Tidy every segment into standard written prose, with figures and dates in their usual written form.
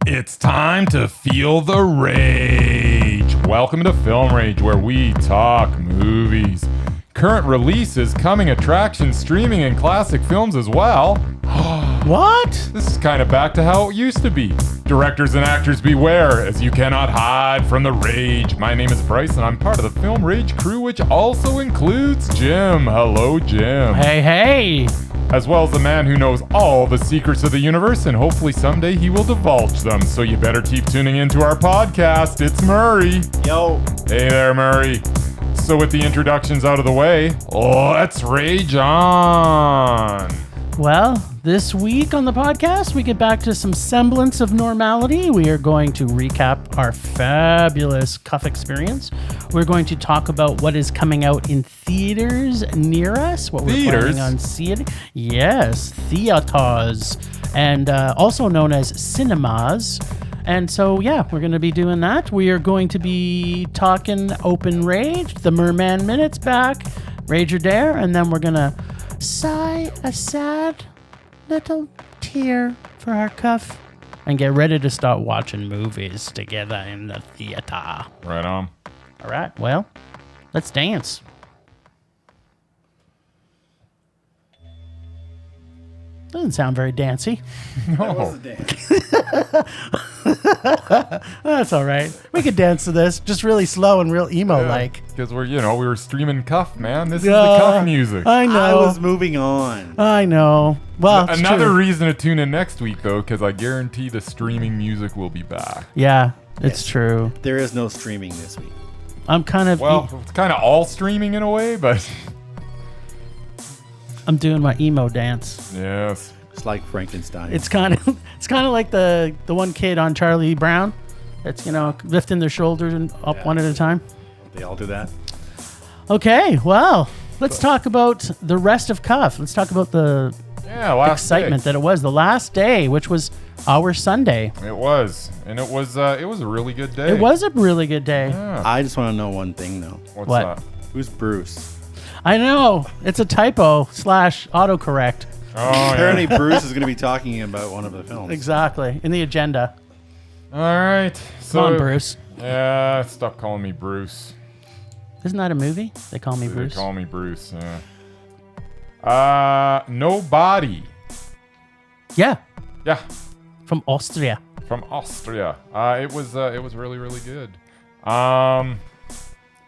It's time to feel the rage. Welcome to Film Rage, where we talk movies, current releases, coming attractions, streaming, and classic films as well. What? This is kind of back to how it used to be. Directors and actors beware, as you cannot hide from the rage. My name is Bryce, and I'm part of the Film Rage crew, which also includes Jim. Hello, Jim. Hey. As well as the man who knows all the secrets of the universe, and hopefully someday he will divulge them. So you better keep tuning into our podcast. It's Murray. Yo. Hey there, Murray. So with the introductions out of the way, let's rage on. Well, this week on the podcast, we get back to some semblance of normality. We are going to recap our fabulous Cuff experience. We're going to talk about what is coming out in theaters near us, what we're planning on seeing. Yes, theaters, and also known as cinemas. And so, yeah, we're going to be doing that. We are going to be talking Open Rage, the Murman Minute's back, Rage or Dare, and then we're going to sigh a sad little tear for our Cuff and get ready to start watching movies together in the theater. Right on. All right, well, let's dance. Doesn't sound very dancey. No. That was a dance. That's all right. We could dance to this, just really slow and real emo-like. Because we were streaming Cuff, man. This is the Cuff music. I know. I was moving on. I know. Well, it's Another true. reason to tune in next week, though, because I guarantee the streaming music will be back. Yeah, it's Yes. true. There is no streaming this week. I'm kind of It's kind of all streaming in a way, but I'm doing my emo dance. yes. It's like Frankenstein. It's kind of like the one kid on Charlie Brown that's lifting their shoulders and up one at a time. They all do that. Okay, well, let's talk about the rest of Cuff. Let's talk about the Last excitement day. that it was the last day, which was our Sunday. It was, and it was a really good day. It was a really good day. Yeah. I just want to know one thing, though. What's What? that? Who's Bruce? I know it's a typo / autocorrect. Oh, Apparently, yeah. Bruce is going to be talking about one of the films. Exactly in the agenda. All right. So, Come on, Bruce. Yeah, stop calling me Bruce. Isn't that a movie? They call me They Bruce. call me Bruce. Nobody. Yeah, Yeah, from Austria. from Austria. It was really, really good. In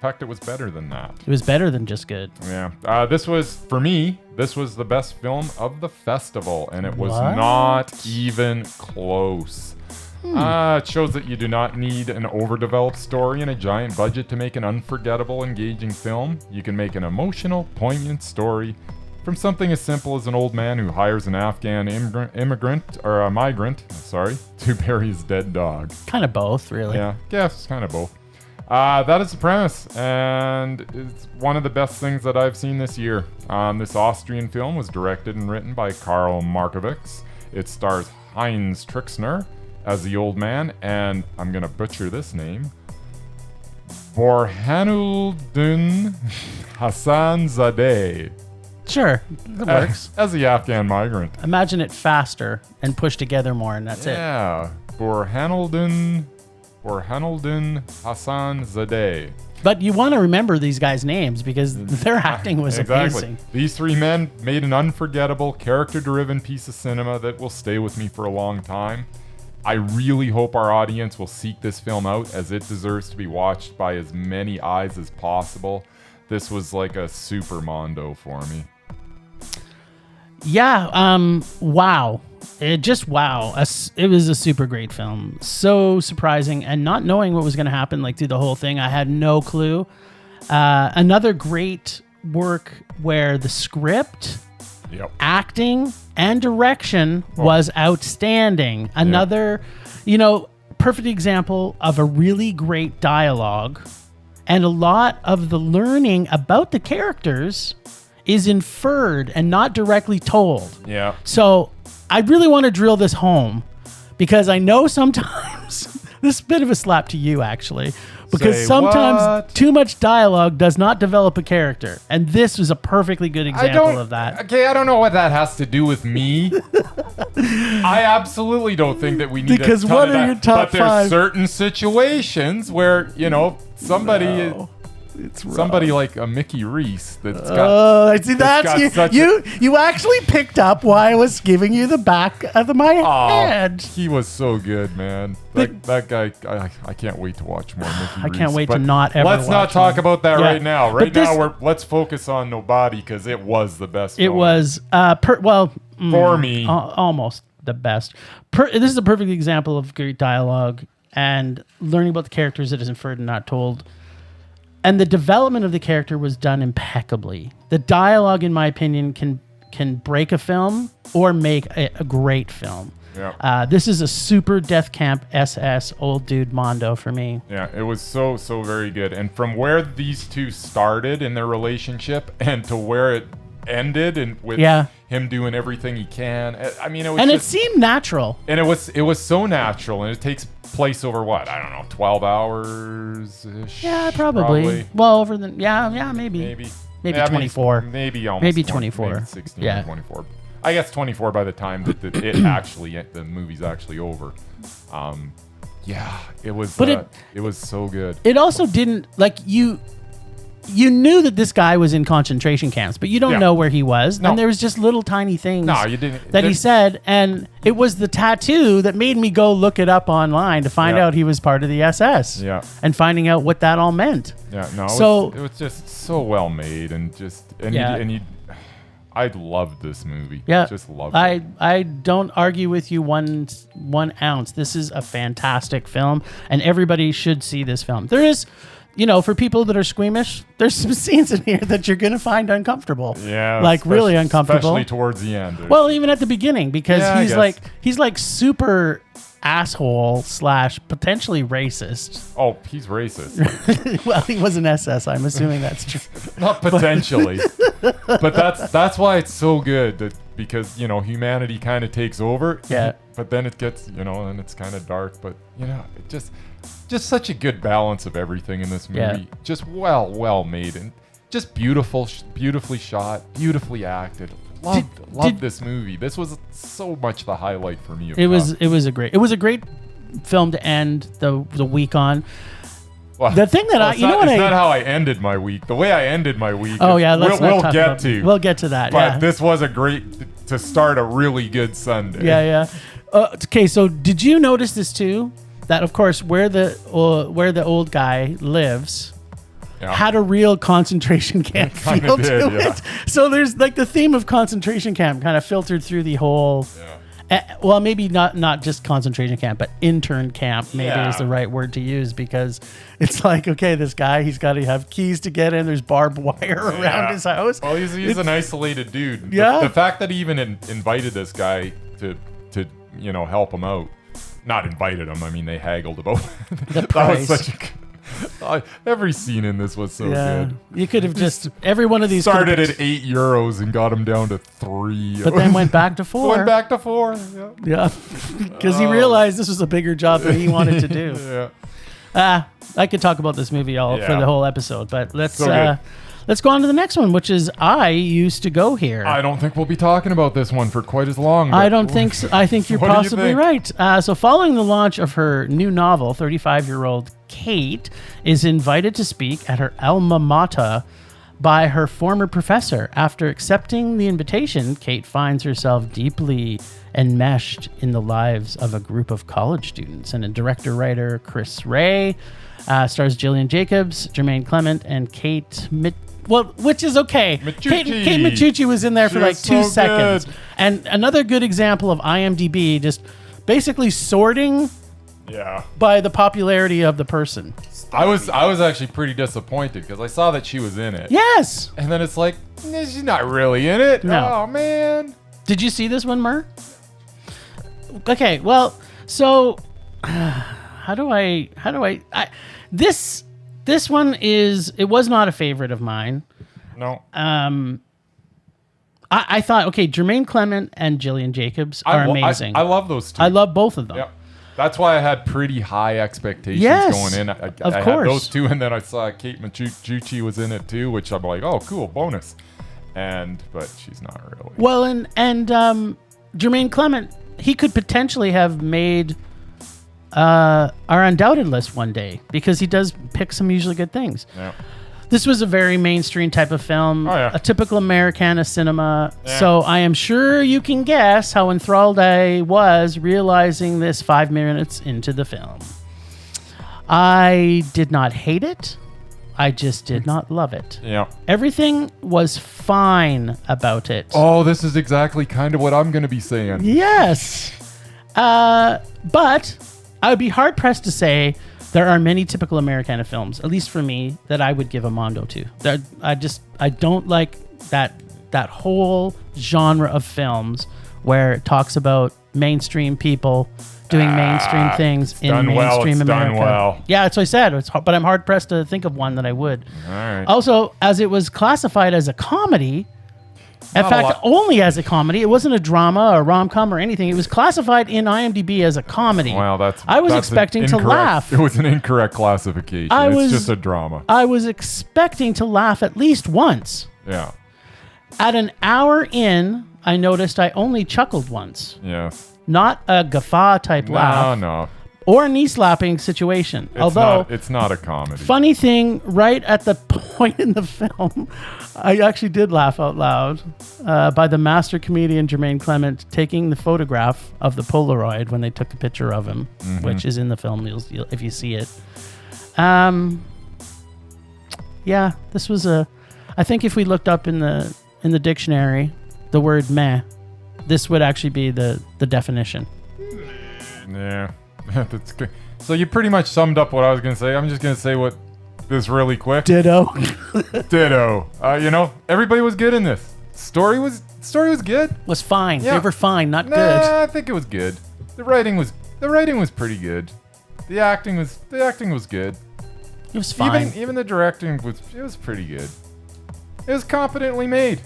fact, it was better than that. It was better than just good. Yeah. This was, for me, the best film of the festival, and it was What? not even close. It shows that you do not need an overdeveloped story and a giant budget to make an unforgettable, engaging film. You can make an emotional, poignant story from something as simple as an old man who hires an Afghan migrant to bury his dead dog. Kind of both, really. Yeah, it's kind of both. That is the premise, and it's one of the best things that I've seen this year. This Austrian film was directed and written by Karl Markovics. It stars Heinz Trixner as the old man, and I'm going to butcher this name, Burhanuddin Hassanzadeh. Sure, that works. As the Afghan migrant. Imagine it faster and pushed together more, and that's it. Yeah, Burhanuddin Hassanzadeh. But you want to remember these guys' names because their acting was amazing. These three men made an unforgettable, character-driven piece of cinema that will stay with me for a long time. I really hope our audience will seek this film out, as it deserves to be watched by as many eyes as possible. This was like a super mondo for me. Yeah, wow. It was a super great film. So surprising, and not knowing what was going to happen through the whole thing, I had no clue. Another great work where the script, acting, and direction was outstanding. Another, perfect example of a really great dialogue, and a lot of the learning about the characters is inferred and not directly told. Yeah. So I really want to drill this home because I know sometimes this bit of a slap to you, actually, because Say sometimes what? too much dialogue does not develop a character, and this was a perfectly good example of that. Okay, I don't know what that has to do with me. I absolutely don't think that we need Because a ton what of are that. your top but there's five? certain situations where, somebody... No, it's wrong. Somebody like a Mickey Reese that's got. I see. That's got you. such You actually picked up why I was giving you the back of my head. He was so good, man. That guy. I can't wait to watch more Mickey Reese. I can't wait to but not ever. Let's not watch talk him. about that Yeah. right now. But Let's focus on Nobody because it was the best. It film. was For me. almost the best. This is a perfect example of great dialogue and learning about the characters that is inferred and not told. And the development of the character was done impeccably. The dialogue, in my opinion, can break a film or make a great film. Yeah. This is a super Death Camp SS old dude Mondo for me. Yeah, it was so very good. And from where these two started in their relationship and to where it ended, and with him doing everything he can, I mean, it was. And just, it seemed natural. And it was so natural, and it takes place over what, I don't know, 12 hours ish. Yeah, probably. Well, over the maybe 24. Maybe almost maybe 20, 24. maybe 16 or 24. I guess 24 by the time that the movie's actually over. Yeah, it was. But it was so good. It also didn't you knew that this guy was in concentration camps, but you don't know where he was. No. And there was just little tiny things You didn't, that he said. And it was the tattoo that made me go look it up online to find out he was part of the SS. Yeah. And finding out what that all meant. Yeah, no, So- it was just so well made and I loved this movie. Yeah. Just loved it. I don't argue with you one ounce. This is a fantastic film, and everybody should see this film. There is... for people that are squeamish, there's some scenes in here that you're going to find uncomfortable. Yeah. Really uncomfortable. Especially towards the end. Well, even at the beginning, because Yeah, he's like super asshole / potentially racist. Oh, he's racist. Well, he was an SS. I'm assuming that's true. Not potentially. But that's why it's so good because, humanity kind of takes over. Yeah. But then it gets, and it's kind of dark, but it just such a good balance of everything in this movie. Yeah. Just well made and just beautifully shot, beautifully acted. Loved this movie. This was so much the highlight for me. It was a great film to end the week on. Well, the thing that it's not how I ended my week. The way I ended my week. Oh yeah, we'll get to that. But this was a great to start a really good Sunday. Yeah. Okay, so did you notice this too? That of course where the old guy lives had a real concentration camp feel to it. So there's the theme of concentration camp kind of filtered through the whole. Well, maybe not just concentration camp, but intern camp maybe is the right word to use, because it's okay, this guy, he's got to have keys to get in. There's barbed wire around his house. Well, he's an isolated dude. Yeah. The fact that he even invited this guy to help him out. Not invited him. I mean, they haggled about the price. That was such a every scene in this was so good. You could have just every one of these started at €8 and got him down to 3. But then went back to 4. Went back to 4. Yeah. Because he realized this was a bigger job than he wanted to do. I could talk about this movie for the whole episode, but let's go on to the next one, which is I Used to Go Here. I don't think we'll be talking about this one for quite as long. I don't think so. I think you're possibly right. So following the launch of her new novel, 35-year-old Kate is invited to speak at her alma mater by her former professor. After accepting the invitation, Kate finds herself deeply enmeshed in the lives of a group of college students. And a director-writer, Chris Ray, stars Gillian Jacobs, Jermaine Clement, and Kate which is okay. Kate Micucci was in there for 2 seconds. Good. And another good example of IMDb just basically sorting by the popularity of the person. I was actually pretty disappointed because I saw that she was in it. Yes. And then it's she's not really in it. No. Oh, man. Did you see this one, Mur? Okay, well, so this one it was not a favorite of mine. No. I thought, okay, Jermaine Clement and Gillian Jacobs are amazing. I love those two. I love both of them. Yep. That's why I had pretty high expectations Yes, going in. I of had course. those two, and then I saw Kate Micucci was in it too, which I'm like, oh, cool, bonus. But she's not really. Well, and Jermaine Clement, he could potentially have made our undoubted list one day because he does pick some usually good things. Yeah. This was a very mainstream type of film, Oh, yeah. a typical Americana cinema. Yeah. So I am sure you can guess how enthralled I was realizing this 5 minutes into the film. I did not hate it. I just did not love it. Yeah. Everything was fine about it. Oh, this is exactly kind of what I'm going to be saying. Yes. But I would be hard pressed to say there are many typical Americana films, at least for me, that I would give a Mondo to. I don't like that whole genre of films where it talks about mainstream people doing mainstream things in done well, mainstream it's done America. well. Yeah, that's what I said. But I'm hard pressed to think of one that I would. All right. Also, as it was classified as a comedy, in Not a fact, lot. only as a comedy. It wasn't a drama or rom-com or anything. It was classified in IMDb as a comedy. Wow, I was that's expecting an to incorrect- laugh. It was an incorrect classification. It's just a drama. I was expecting to laugh at least once. Yeah. At an hour in, I noticed I only chuckled once. Yeah. Not a guffaw type laugh No. or a knee slapping situation. It's not a comedy. Funny thing, right at the point in the film, I actually did laugh out loud by the master comedian Jermaine Clement taking the photograph of the Polaroid when they took a picture of him, which is in the film you'll, if you see it. Yeah, this was I think if we looked up in the dictionary the word meh, this would actually be the definition. Yeah. That's good. So you pretty much summed up what I was going to say. I'm just going to say this really quick. Ditto. Ditto. Everybody was good in this. Story was good. Was fine. Yeah. They were fine, not good. I think it was good. The writing was pretty good. The acting was good. It was fine. Even the directing was pretty good. It was competently made.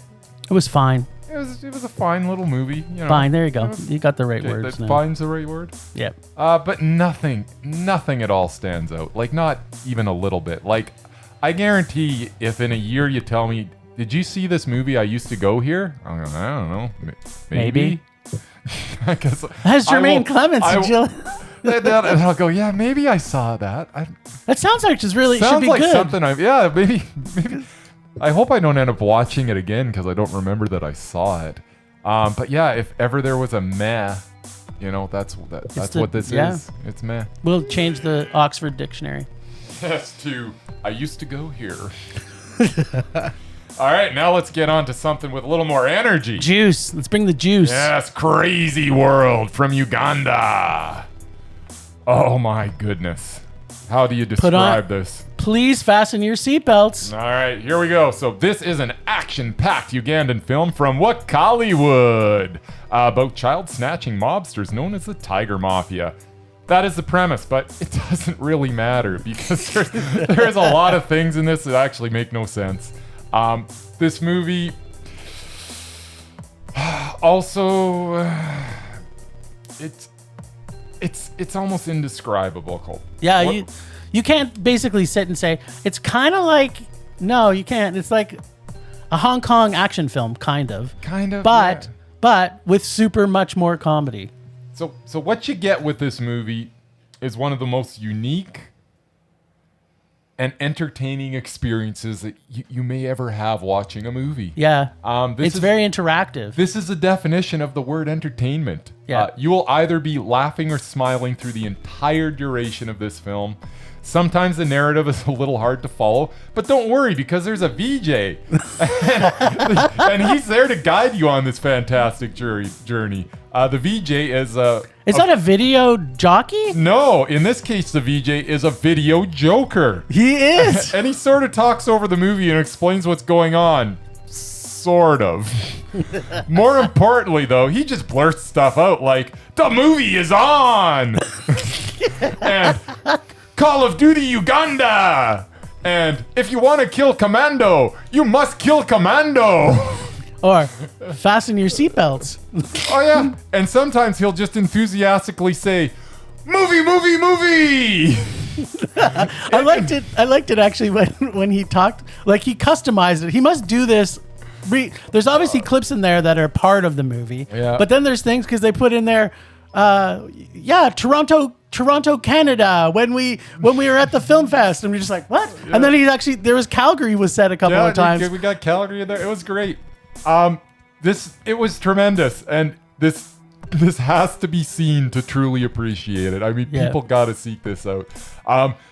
It was fine. It was a fine little movie. Fine. There you go. You got the right words now. Fine's the right word. Yep. But nothing at all stands out. Like, not even a little bit. Like, I guarantee if in a year you tell me, did you see this movie I used to go here? I don't know. Maybe. Because Has Jermaine Clements. and I'll go, yeah, maybe I saw that. That sounds like just really Sounds should be like good. something maybe. I hope I don't end up watching it again because I don't remember that I saw it. But yeah, if ever there was a meh, that's what this is. It's meh. We'll change the Oxford Dictionary. Yes, I used to go here. All right, now let's get on to something with a little more energy. Juice. Let's bring the juice. Yes, Crazy World from Uganda. Oh my goodness. How do you describe this? Please fasten your seatbelts. All right, here we go. So this is an action-packed Ugandan film from Wakaliwood about child-snatching mobsters known as the Tiger Mafia. That is the premise, but it doesn't really matter because there's a lot of things in this that actually make no sense. This movie also it's almost indescribable, Cole. Yeah, you can't basically sit and say it's kind of like. No, you can't. It's like a Hong Kong action film, kind of. But yeah. but with super much more comedy. So what you get with this movie is one of the most unique and entertaining experiences that you may ever have watching a movie. Yeah. It's very interactive. This is the definition of the word entertainment. Yeah. You will either be laughing or smiling through the entire duration of this film. Sometimes the narrative is a little hard to follow, but don't worry because there's a VJ. And he's there to guide you on this fantastic journey. The VJ is Is that a video jockey? No, in this case, the VJ is a video joker. He is. And he sort of talks over the movie and explains what's going on. Sort of. More importantly, though, he just blurts stuff out like, the movie is on! And Call of Duty Uganda! And if you want to kill Commando, you must kill Commando! Or fasten your seatbelts. Oh, yeah. And sometimes he'll just enthusiastically say, Movie! I liked it. I liked it actually when he talked, like he customized it. He must do this. There's obviously clips in there that are part of the movie, Yeah. but then there's things because they put in there, Toronto, Canada, when we were at the film fest, and we're just like, what? Yeah. And then there was Calgary was said a couple of times. We got Calgary in there. It was great. It was tremendous, and this has to be seen to truly appreciate it. I mean, Yeah. people got to seek this out.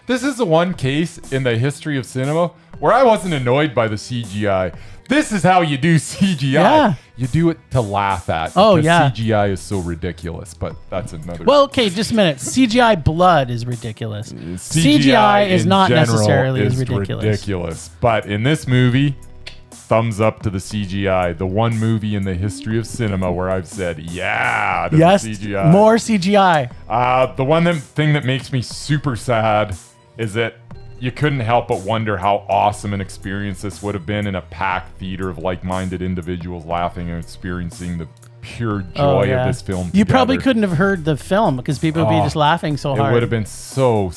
This is the one case in the history of cinema where I wasn't annoyed by the CGI. This is how you do CGI. Yeah. You do it to laugh at. Oh, because yeah. CGI is so ridiculous, but that's another. Well, okay, just a minute. CGI blood is ridiculous. CGI CGI is in not general necessarily as is ridiculous. But in this movie, thumbs up to the CGI. The one movie in the history of cinema where I've said, yeah, to the Yes, CGI. more CGI. The one thing that makes me super sad is that you couldn't help but wonder how awesome an experience this would have been in a packed theater of like-minded individuals laughing and experiencing the pure joy of this film You probably together. couldn't have heard the film because people would be just laughing so It hard. would have been so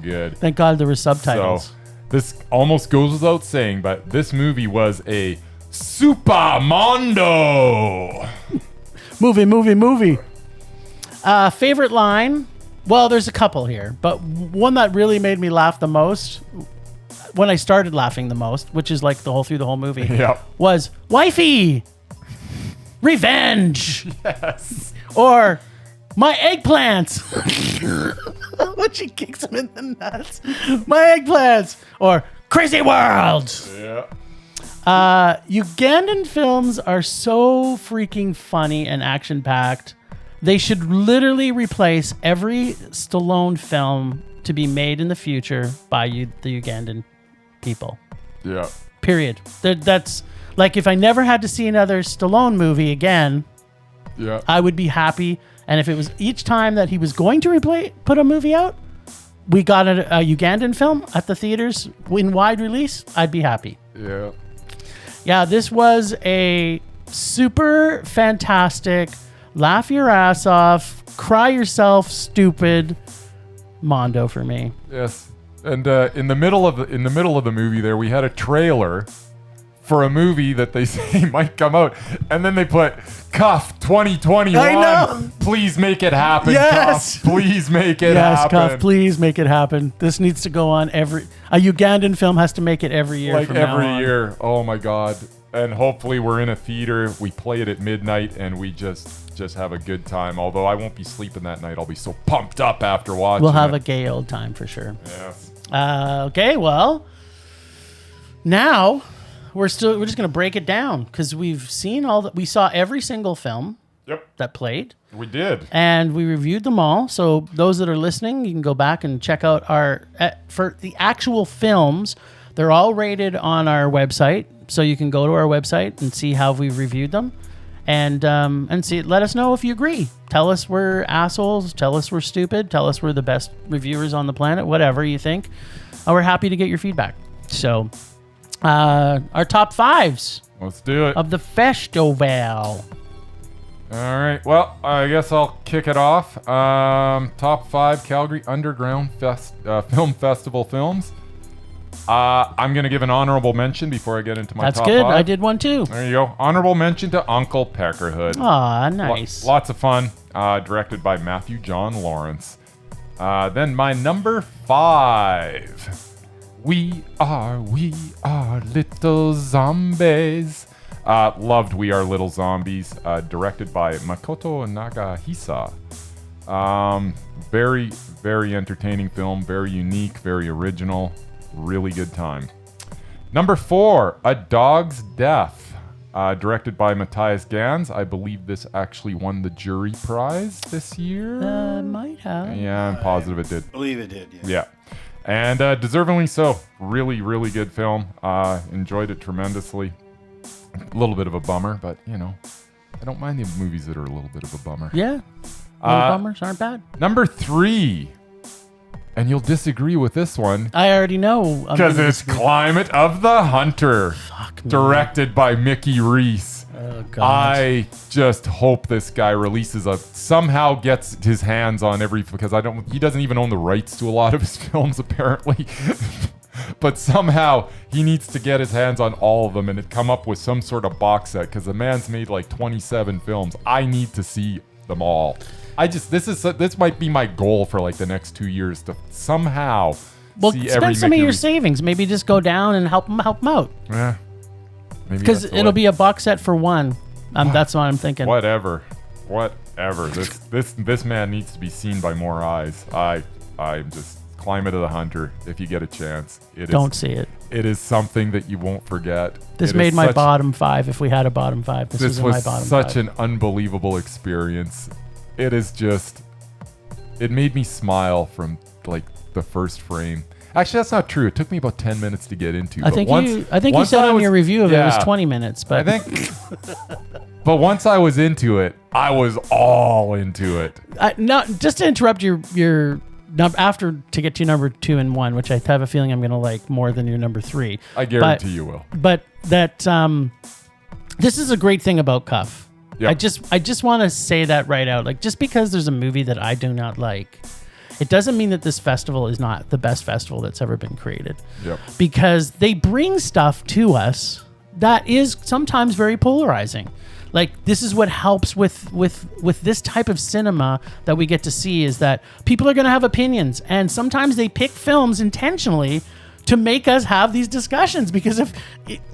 good. Thank God there were subtitles. So this almost goes without saying, but this movie was a super mondo. Movie. Favorite line? Well, there's a couple here, but one that really made me laugh the most, when I started laughing the most, which is like through the whole movie, Yep. was "Wifey, revenge," Yes. or "My eggplants." When she kicks him in the nuts, "My eggplants," or "Crazy World." Yeah. Ugandan films are so freaking funny and action-packed. They should literally replace every Stallone film to be made in the future by the Ugandan people. Yeah. Period. That's like, if I never had to see another Stallone movie again, Yeah. I would be happy. And if it was each time that he was going to put a movie out, we got a Ugandan film at the theaters in wide release, I'd be happy. Yeah. Yeah, this was a super fantastic, laugh your ass off, cry yourself stupid mondo for me. Yes. And in the middle of the movie there, we had a trailer for a movie that they say might come out, and then they put Cuff 2021. I know. Please make it happen. Yes. Cuff. Please make it Yes, happen. Cuff, please make it happen. This needs to go on a Ugandan film has to make it every year. Like from now every on. year. Oh my God. And hopefully we're in a theater. We play it at midnight, and we just have a good time. Although I won't be sleeping that night. I'll be so pumped up after watching. We'll have it. a gay old time for sure. Yes. Okay, well, now we're just gonna break it down because we saw every single film Yep. that played. We did. And we reviewed them all. So those that are listening, you can go back and check out for the actual films. They're all rated on our website, so you can go to our website and see how we've reviewed them, and see. Let us know if you agree. Tell us we're assholes. Tell us we're stupid. Tell us we're the best reviewers on the planet. Whatever you think, we're happy to get your feedback. So, our top fives Let's do it. of the festival. All right. Well, I guess I'll kick it off. Top 5 Calgary Underground Film Festival films. I'm going to give an honorable mention before I get into my That's top good. 5. I did one too. There you go. Honorable mention to Uncle Peckerhood. Aw, nice. Lots of fun. Directed by Matthew John Lawrence. Then my number 5. We are little zombies. Loved We Are Little Zombies. Directed by Makoto Nagahisa. Very, very entertaining film. Very unique. Very original. Really good time. Number 4, A Dog's Death. Directed by Matthias Gans. I believe this actually won the jury prize this year. Might have. Yeah, I'm positive it did. I believe it did. Yeah. And deservingly so. Really, really good film. Enjoyed it tremendously. A little bit of a bummer, but, I don't mind the movies that are a little bit of a bummer. Yeah. Bummers aren't bad. Number 3. And you'll disagree with this one. I already know. Because it's Climate of the Hunter. Fuck me. Directed by Mickey Reese. Oh, God. I just hope this guy somehow gets his hands on because he doesn't even own the rights to a lot of his films apparently. But somehow he needs to get his hands on all of them and come up with some sort of box set, because the man's made like 27 films. I need to see them all. This might be my goal for like the next 2 years, to somehow see every spend some of your Mickey. savings. Maybe just go down and help them out. Yeah. Because it'll be a box set for one. That's what I'm thinking. Whatever. This man needs to be seen by more eyes. I'm just Climate of the Hunter. If you get a chance, Don't see it. It is something that you won't forget. This made my bottom 5. If we had a bottom 5, this was my bottom 5. Such an unbelievable experience. It is just. It made me smile from like the first frame. Actually, that's not true. It took me about 10 minutes to get into. I think you said on your review of it was 20 minutes. But I think. But once I was into it, I was all into it. Just to interrupt your after to get to number 2 and 1, which I have a feeling I'm going to like more than your number 3. I guarantee you will. But that this is a great thing about Cuff. Yep. I just want to say that right out. Like, just because there's a movie that I do not like, it doesn't mean that this festival is not the best festival that's ever been created. Yep. Because they bring stuff to us that is sometimes very polarizing. Like, this is what helps with this type of cinema that we get to see, is that people are going to have opinions, and sometimes they pick films intentionally to make us have these discussions. Because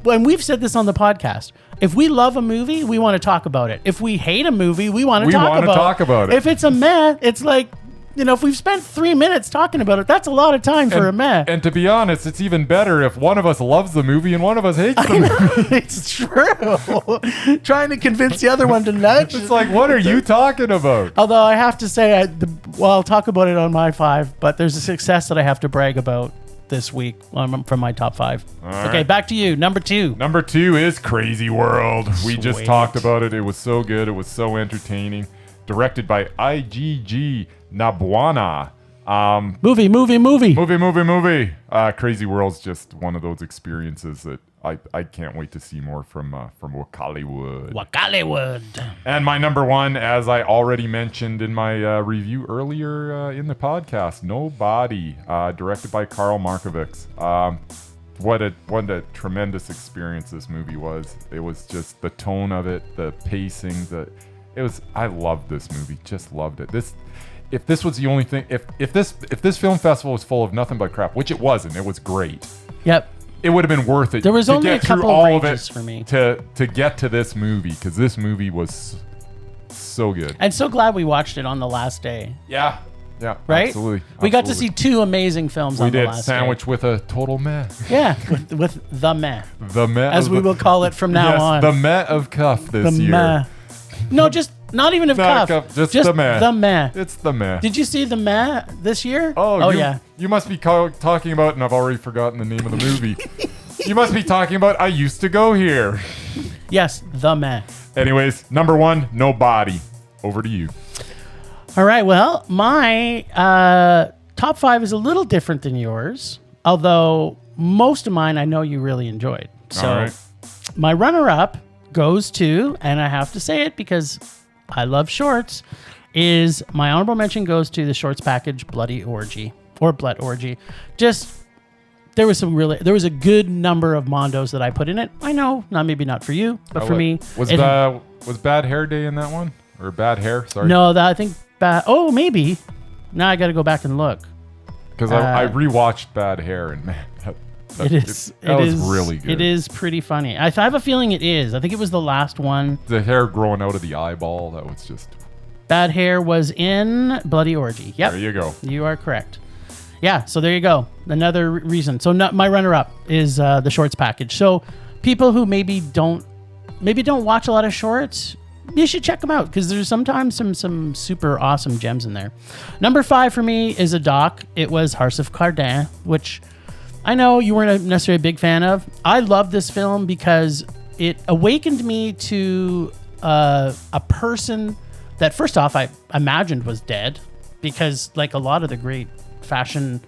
when we've said this on the podcast, if we love a movie, we want to talk about it. If we hate a movie, we want to talk about it. If it's a meh, it's like, if we've spent 3 minutes talking about it, that's a lot of time for a meh. And to be honest, it's even better if one of us loves the movie and one of us hates the movie. It's true. Trying to convince the other one to nudge. It's like, what are you talking about? Although I have to say, I'll talk about it on my 5, but there's a success that I have to brag about this week from my top 5. Okay, back to you. Number 2. Number 2 is Crazy World. We just Sweet. talked about it. It was so good. It was so entertaining. Directed by IGG Nabwana. Movie. Crazy World's just one of those experiences that I can't wait to see more from Wakaliwood. And my number 1, as I already mentioned in my review earlier in the podcast, Nobody, directed by Karl Markovics. What a tremendous experience this movie was. It was just the tone of it, the pacing, I loved this movie. Just loved it. If this was the only thing, if this film festival was full of nothing but crap, which it wasn't, it was great. Yep. It would have been worth it. There was to only get a couple through all of of rages it for me to get to this movie, because this movie was so good. And so glad we watched it on the last day. Yeah. Right? Absolutely. We got to see 2 amazing films on the last day. We did sandwich with a total meh. Yeah, with the meh. The meh. As we will call it from now on. The meh of Cuff this year. Meh. No, just not even of Cuff. Just the meh. The meh. It's the meh. Did you see the meh this year? Yeah. You must be talking about, and I've already forgotten the name of the movie. You must be talking about I Used to Go Here. Yes, the meh. Anyways, number 1, Nobody. Over to you. All right. Well, my top 5 is a little different than yours, although most of mine I know you really enjoyed. So all right. My runner-up goes to, and I have to say it because I love shorts, is my honorable mention goes to the shorts package Bloody Orgy or Blood Orgy. Just there was a good number of Mondos that I put in it. I know, maybe not for you, but for me. Was Bad Hair Day in that one? Or Bad Hair, sorry. No, I think maybe. Now I got to go back and look. Because I rewatched Bad Hair, and man, that was really good. It is pretty funny. I have a feeling it is. I think it was the last one. The hair growing out of the eyeball, that was just... Bad Hair was in Bloody Orgy. Yep. There you go. You are correct. Yeah, so there you go. Another reason. So my runner-up is the shorts package. So people who maybe don't watch a lot of shorts, you should check them out, because there's sometimes some super awesome gems in there. Number 5 for me is a doc. It was Hearts of Cardin, which I know you weren't necessarily a big fan of. I love this film because it awakened me to a person that, first off, I imagined was dead, because like a lot of the great fashion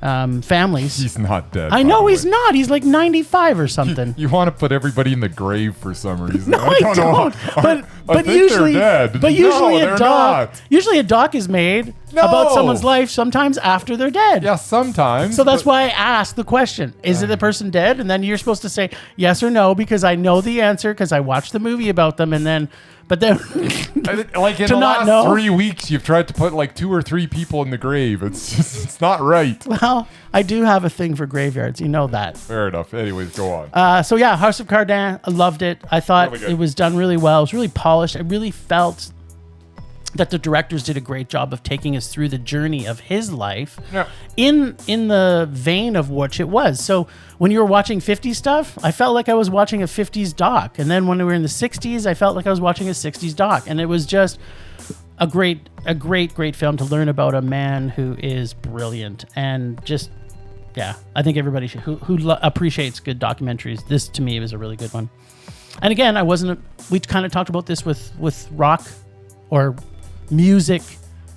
families. He's not dead. I by know the he's way. not. He's like 95 or something. You want to put everybody in the grave for some reason. No, I know. don't. I But think usually, they're dead. but usually no, a they're doc. not. Usually a doc is made No. about someone's life sometimes after they're dead. Yeah, sometimes. So that's but- why I asked the question: is it the person dead? And then you're supposed to say yes or no because I know the answer because I watched the movie about them. And then, but then, like in to the not last know. 3 weeks, you've tried to put like 2 or 3 people in the grave. It's just, it's not right. well, I do have a thing for graveyards. You know that. Fair enough. Anyways, go on. So yeah, House of Cardin, I loved it. I thought Really good. it was done really well. It was really polished. I really felt that the directors did a great job of taking us through the journey of his life Yeah. in the vein of which it was. So when you were watching 50s stuff, I felt like I was watching a 50s doc. And then when we were in the 60s, I felt like I was watching a 60s doc. And it was just a great film to learn about a man who is brilliant and just, yeah, I think everybody should, who appreciates good documentaries. This to me was a really good one. And again, we kind of talked about this with rock or music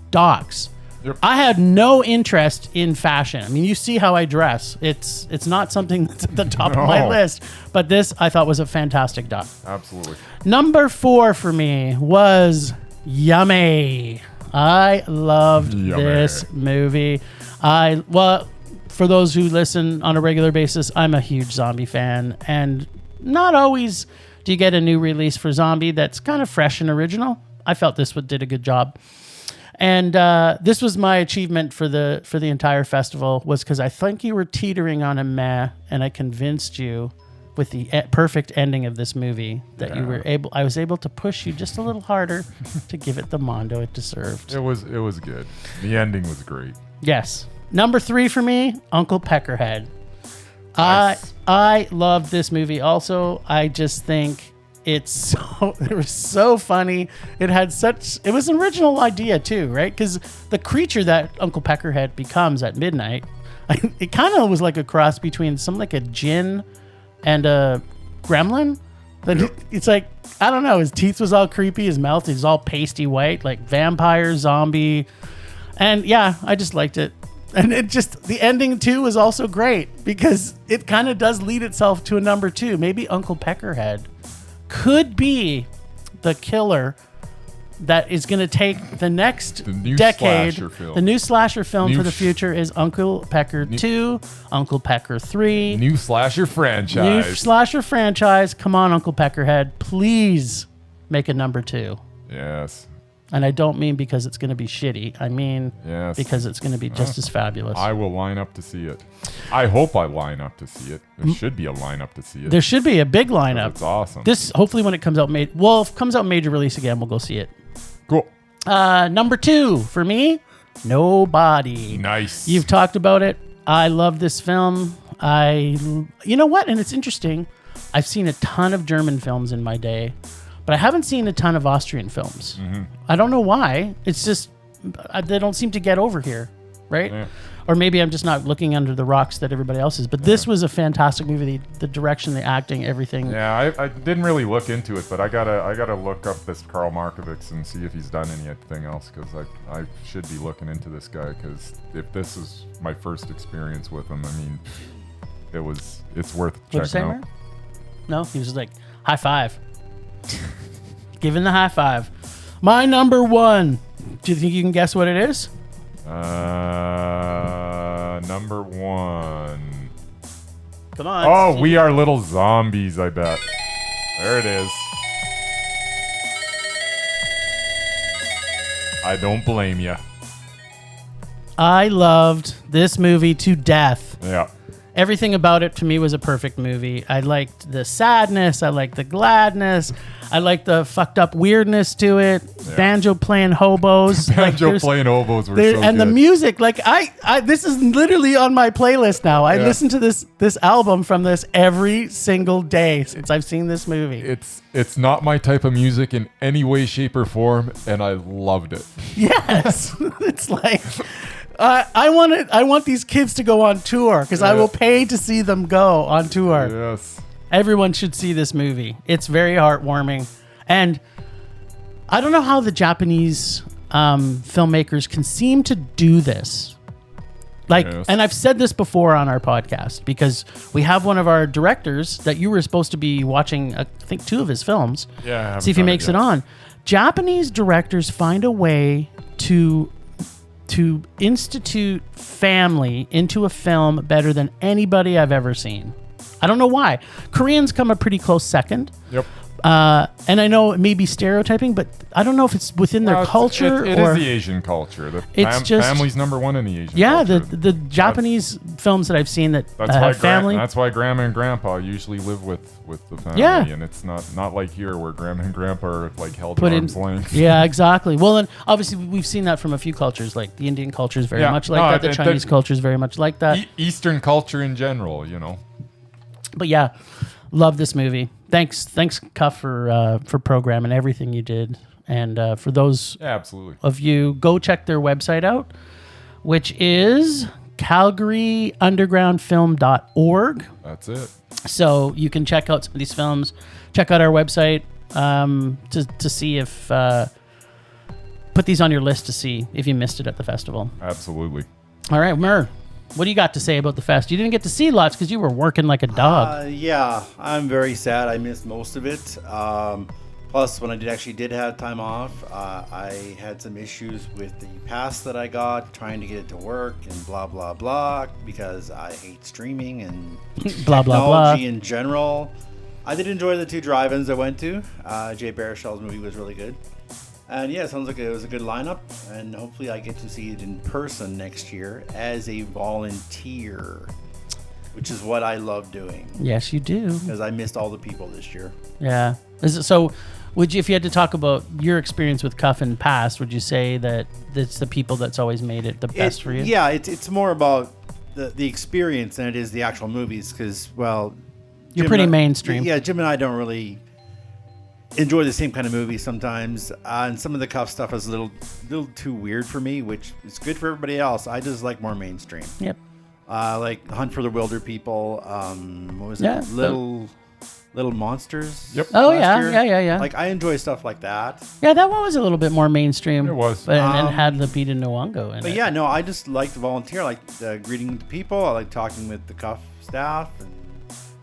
docs. Yep. I had no interest in fashion. I mean, you see how I dress. It's not something that's at the top of my No. list, but this I thought was a fantastic doc. Absolutely. Number 4 for me was Yummy. I loved Yummy. this movie. For those who listen on a regular basis, I'm a huge zombie fan, and not always do you get a new release for zombie that's kind of fresh and original. I felt this one did a good job. And this was my achievement for the entire festival, was because I think you were teetering on a meh, and I convinced you with the perfect ending of this movie that I was able to push you just a little harder to give it the mondo it deserved. It was good. The ending was great. Yes. Number 3 for me, Uncle Peckerhead. Nice. I love this movie also. I just think it was so funny. It was an original idea too, right? Because the creature that Uncle Peckerhead becomes at midnight, it kind of was like a cross between like a djinn and a gremlin. Yep. It's like, I don't know, his teeth was all creepy, his mouth is all pasty white, like vampire, zombie. And yeah, I just liked it. And the ending too was also great because it kind of does lead itself to a number 2. Maybe Uncle Peckerhead could be the killer that is going to take the next new decade. slasher film. The new slasher film New for the future is Uncle Pecker 2, Uncle Pecker 3. New slasher New franchise. slasher franchise. Come on, Uncle Peckerhead. Please make a number 2. Yes. And I don't mean because it's going to be shitty. I mean Yes. because it's going to be just as fabulous. I will line up to see it. I hope I line up to see it. There should be a lineup to see it. There should be a big lineup. It's awesome. This, hopefully when it comes out, if it comes out major release again, we'll go see it. Cool. Number 2 for me, Nobody. Nice. You've talked about it. I love this film. You know what? And it's interesting. I've seen a ton of German films in my day, but I haven't seen a ton of Austrian films. Mm-hmm. I don't know why. It's just, they don't seem to get over here, right? Yeah. Or maybe I'm just not looking under the rocks that everybody else is. But this was a fantastic movie. The direction, the acting, everything. Yeah, I didn't really look into it, but I gotta look up this Karl Markovic and see if he's done anything else, because I should be looking into this guy, because if this is my first experience with him, I mean, it's worth What'd you say, checking out. Mark? No, he was just like, high five. Giving the high five. My number 1. Do you think you can guess what it is? Number 1. Come on. Oh, We Are Little Zombies, I bet. There it is. I don't blame you. I loved this movie to death. Yeah. Everything about it to me was a perfect movie. I liked the sadness. I liked the gladness. I liked the fucked up weirdness to it. Yeah. Banjo playing hobos. Banjo playing hobos were so and good. the music, like I this is literally on my playlist now. I Yeah. listen to this album from this every single day since I've seen this movie. It's not my type of music in any way, shape, or form, and I loved it. Yes, it's like I want these kids to go on tour because I Yeah. will pay to see them go on tour. Yes. Everyone should see this movie. It's very heartwarming, and I don't know how the Japanese filmmakers can seem to do this. Like, Yes. and I've said this before on our podcast because we have one of our directors that you were supposed to be watching, I think 2 of his films. Yeah. I haven't See if he done makes it yet. on. Japanese directors find a way to institute family into a film better than anybody I've ever seen. I don't know why. Koreans come a pretty close second. Yep. And I know it may be stereotyping, but I don't know if it's within their Well, culture It or is the Asian culture. It's just- family's number one in the Asian yeah, culture. the Japanese films that I've seen that That's have why family. That's why grandma and grandpa usually live with the family, Yeah. and it's not like here where grandma and grandpa are like held Put at in, arm's length. yeah, exactly. Well, and obviously we've seen that from a few cultures, like the Indian culture is very Yeah, much like no, that. The the- Chinese culture is very much like that. Eastern culture in general, you know. But yeah, love this movie. Thanks, Cuff for programming everything you did, and for those Yeah, absolutely. of you, go check their website out, which is calgaryundergroundfilm.org. That's it. So you can check out some of these films. Check out our website to see if put these on your list to see if you missed it at the festival. Absolutely. All right, Mur, what do you got to say about the fest? You didn't get to see lots because you were working like a dog. Yeah, I'm very sad. I missed most of it. Plus, when I did have time off, I had some issues with the pass that I got, trying to get it to work and blah, blah, blah, because I hate streaming and Blah, blah, blah. technology in general. I did enjoy the 2 drive-ins I went to. Jay Baruchel's movie was really good. And yeah, it sounds like it was a good lineup, and hopefully I get to see it in person next year as a volunteer, which is what I love doing, Yes, you do. because I missed all the people this year. Yeah. Is it, so, would you, if you had to talk about your experience with Cuff in past, would you say that it's the people that's always made it the best for you? Yeah, it's more about the experience than it is the actual movies, because, well... You're Jim pretty and I- mainstream. Yeah, Jim and I don't really enjoy the same kind of movies sometimes, and some of the Cuff stuff is a little too weird for me, which is good for everybody else. I just like more mainstream. Yep. Like Hunt for the Wilder People. What was it? Yeah, Little Monsters. Yep. Oh, last yeah, year. yeah. Like I enjoy stuff like that. Yeah, that one was a little bit more mainstream. It was. But, and had Lupita Nyong'o in But it. yeah, no, I just like to volunteer. I like greeting the people. I like talking with the Cuff staff and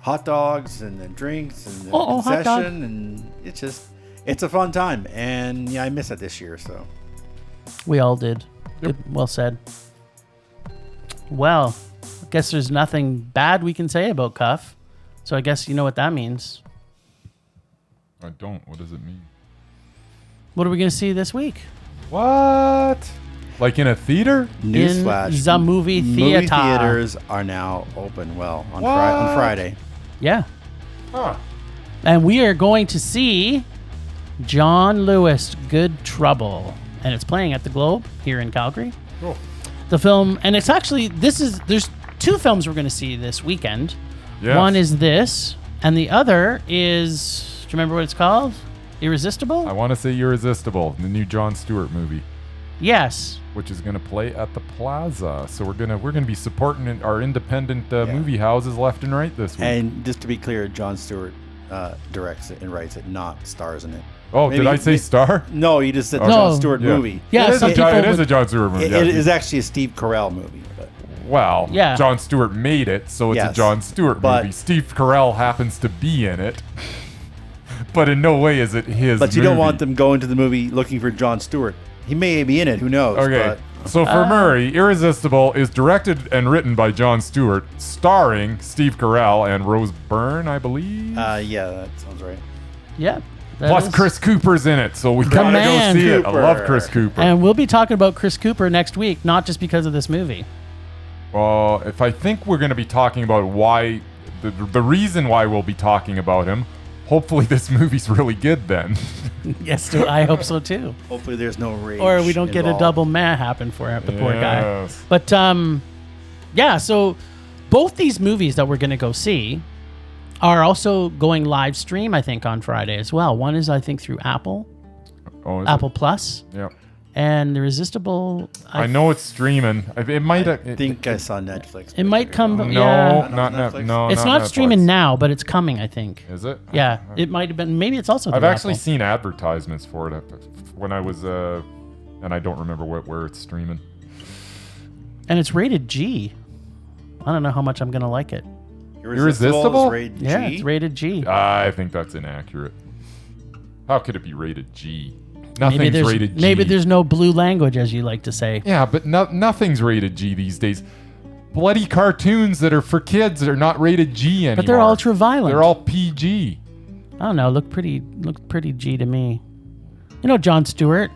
hot dogs and then drinks and the hot dog. concession, and it's a fun time. And yeah, I miss it this year. So We all did. Yep. Good, well said. Well, I guess there's nothing bad we can say about Cuff. So I guess you know what that means. I don't. What does it mean? What are we going to see this week? What? Like in a theater? newsflash: In the movie movie theater. theaters are now open. Well, on What? Friday. Yeah. Huh. And we are going to see John Lewis, Good Trouble. And it's playing at the Globe here in Calgary. Cool. The film, and it's actually, there's 2 films we're going to see this weekend. Yes. One is this, and the other is, do you remember what it's called? Irresistible? I want to say Irresistible, the new Jon Stewart movie, Yes. which is going to play at the Plaza. So we're gonna be supporting our independent movie houses left and right this week. And just to be clear, Jon Stewart directs it and writes it, not stars in it. oh, maybe- did I say star? No, you just said No. Jon Stewart Yeah. movie. Yeah, it is, some a, Jon- people it is would- a Jon Stewart movie. It, yeah. it is actually a Steve Carell movie. But Well, Yeah. Jon Stewart made it, so it's Yes. a Jon Stewart But- movie. Steve Carell happens to be in it, but in no way is it his. But you don't movie. want them going to the movie looking for Jon Stewart. He may be in it. Who knows? Okay, so for Murray, Irresistible is directed and written by Jon Stewart, starring Steve Carell and Rose Byrne, I believe. But yeah, that sounds right. Yeah. that Plus, is- Chris Cooper's in it, so we gotta man, go see it. I Cooper. love Chris Cooper. And we'll be talking about Chris Cooper next week, not just because of this movie. Well, if I think we're going to be talking about why, the reason why we'll be talking about him, hopefully this movie's really good then. Yes, I hope so too. Hopefully, there's no rage. Or we don't get a involved. double meh happen for the poor guy. Yes. But yeah, so both these movies that we're going to go see are also going live stream, I think, on Friday as well. One is, I think, through Apple Oh, is Apple Plus, it? Yeah. and Irresistible. I know it's streaming. It might. I think I saw Netflix. it might come. No, yeah, not Netflix? No, it's not Netflix. streaming now, but it's coming. I think. Is it? Yeah, it might have been. Maybe it's also. I've through actually Apple. seen advertisements for it when I was, and I don't remember where it's streaming. And it's rated G. I don't know how much I'm going to like it. Irresistible? Is rated Yeah, G? it's rated G. I think that's inaccurate. How could it be rated G? Nothing's rated G. Maybe there's no blue language, as you like to say. Yeah, but nothing's rated G these days. Bloody cartoons that are for kids are not rated G anymore. But they're ultra violent. They're all PG. I don't know. Looked pretty G to me. You know, Jon Stewart.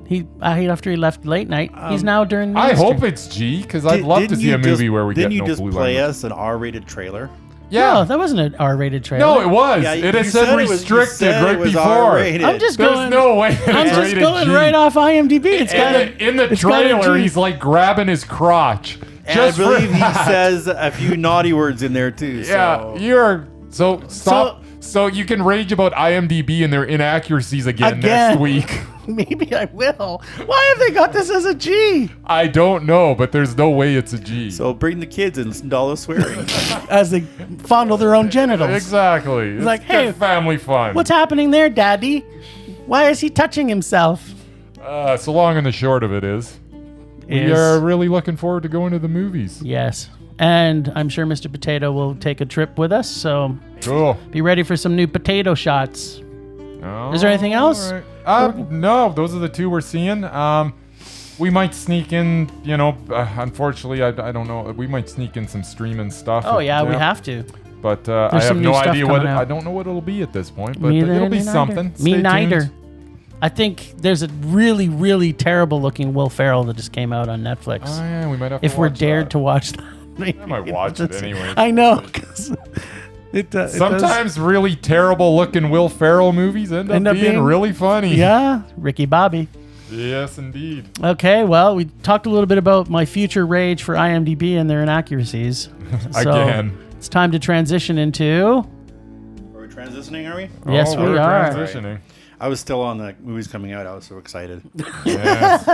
He after he left late night, he's now during. I hope it's G because I'd love to see a movie where we get no blue language. Didn't you just play us an R-rated trailer? Yeah, No, that wasn't an R-rated trailer. no, it was. Yeah, it you had said said it was- you restricted said right it was before. R-rated. I'm just There's going. no way that I'm it's just rated going G. right off IMDb. It's got In the it's got a trailer, G. he's like grabbing his crotch. And I Just for believe he that. says a few naughty words in there too. Yeah, So. you're so stop. So you can rage about IMDb and their inaccuracies again next week. Maybe I will. Why have they got this as a G? I don't know, but there's no way it's a G. So bring the kids and listen to all the swearing. As they fondle their own genitals. Exactly. It's like, good hey, family fun. What's happening there, Daddy? Why is he touching himself? So long and the short of it is, we are really looking forward to going to the movies. Yes. And I'm sure Mr. Potato will take a trip with us, so Cool. be ready for some new potato shots. Oh, Is there anything else? all right. No, those are the two we're seeing. We might sneak in, unfortunately, I don't know. We might sneak in some streaming stuff. Oh, yeah, we have to. But I There's have some new no stuff idea what coming out. I don't know what it'll be at this point, but Me it'll neither, be me neither. something. Me Stay neither. tuned. I think there's a really, really terrible looking Will Ferrell that just came out on Netflix. Oh yeah, we might have to If we're watch dared that. to watch that. I might watch it anyway. I know. 'Cause it does. Sometimes really terrible looking Will Ferrell movies end up being really funny. Yeah, Ricky Bobby. Yes, indeed. Okay, well, we talked a little bit about my future rage for IMDb and their inaccuracies. So Again. it's time to transition into. Are we transitioning, are we? Yes, we we're are. transitioning. I was still on the movies coming out. I was so excited. Yes.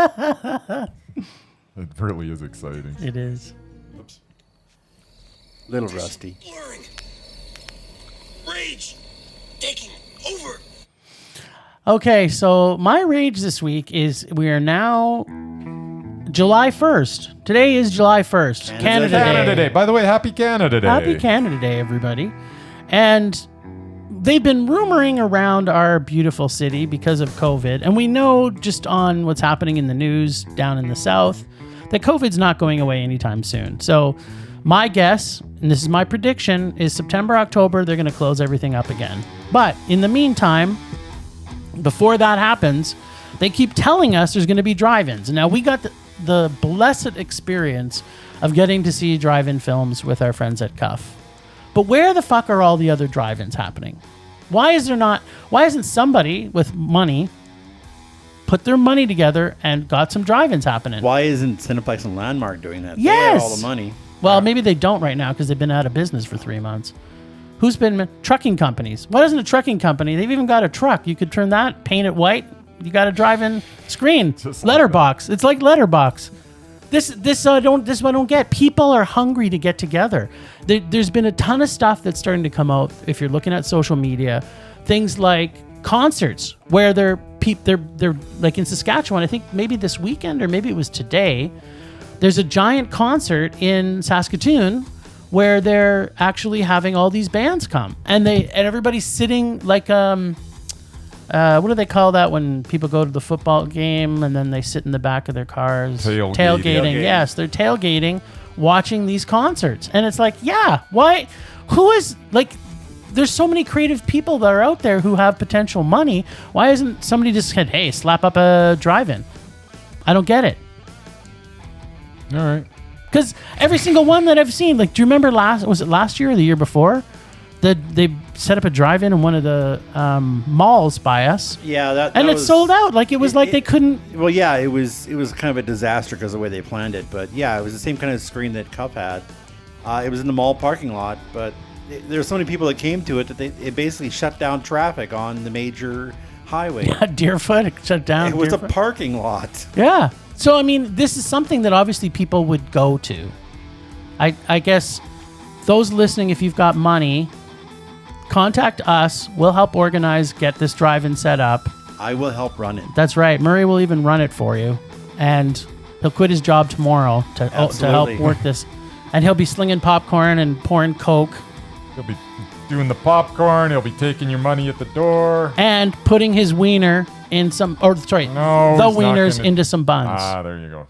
It really is exciting. It is. Oops. Little rusty. Blurring. Rage. Taking over. Okay, so my rage this week is we are now July 1st. Today is July 1st. Canada Canada Day. By the way, happy Canada Day. Happy Canada Day, everybody. And they've been rumoring around our beautiful city because of COVID. And we know just on what's happening in the news down in the South that COVID's not going away anytime soon. So my guess, and this is my prediction, is September, October, they're going to close everything up again. But in the meantime, before that happens, they keep telling us there's going to be drive-ins. And now we got the blessed experience of getting to see drive-in films with our friends at Cuff. But where the fuck are all the other drive-ins happening? Why isn't somebody with money put their money together and got some drive-ins happening? Why isn't Cineplex and Landmark doing that? They Yes. have all the money. Well, maybe they don't right now because they've been out of business for 3 months. Who's been trucking companies? Why doesn't a trucking company? They've even got a truck. You could turn that, paint it white. You got a drive-in screen. Just like Letterbox. It's like Letterbox. This I don't get. People are hungry to get together. There's been a ton of stuff that's starting to come out. If you're looking at social media, things like concerts where they're like in Saskatchewan. I think maybe this weekend or maybe it was today. There's a giant concert in Saskatoon where they're actually having all these bands come and everybody's sitting like what do they call that when people go to the football game and then they sit in the back of their cars? Tailgating. Tailgating. Yes, they're tailgating, watching these concerts. And it's like, yeah, why? Who is like, there's so many creative people that are out there who have potential money. Why isn't somebody just said, hey, slap up a drive-in? I don't get it. All right. Because every single one that I've seen, like, do you remember was it last year or the year before? That they set up a drive-in in one of the malls by us. Yeah, that And it was, sold out. Like, it was like they couldn't. Well, yeah, it was kind of a disaster because of the way they planned it. But yeah, it was the same kind of screen that Cup had. It was in the mall parking lot, but there were so many people that came to it that it basically shut down traffic on the major highway. Deerfoot, it shut down. It was a Deerfoot. parking lot. Yeah. So, I mean, this is something that obviously people would go to. I guess those listening, if you've got money, contact us. We'll help organize, get this drive-in set up. I will help run it. That's right. Murray will even run it for you. And He'll quit his job tomorrow to help Absolutely. work this. And he'll be slinging popcorn and pouring Coke He'll be doing the popcorn. He'll be taking your money at the door. and putting his wiener in some, No, the he's not wieners gonna- into some buns. There you go.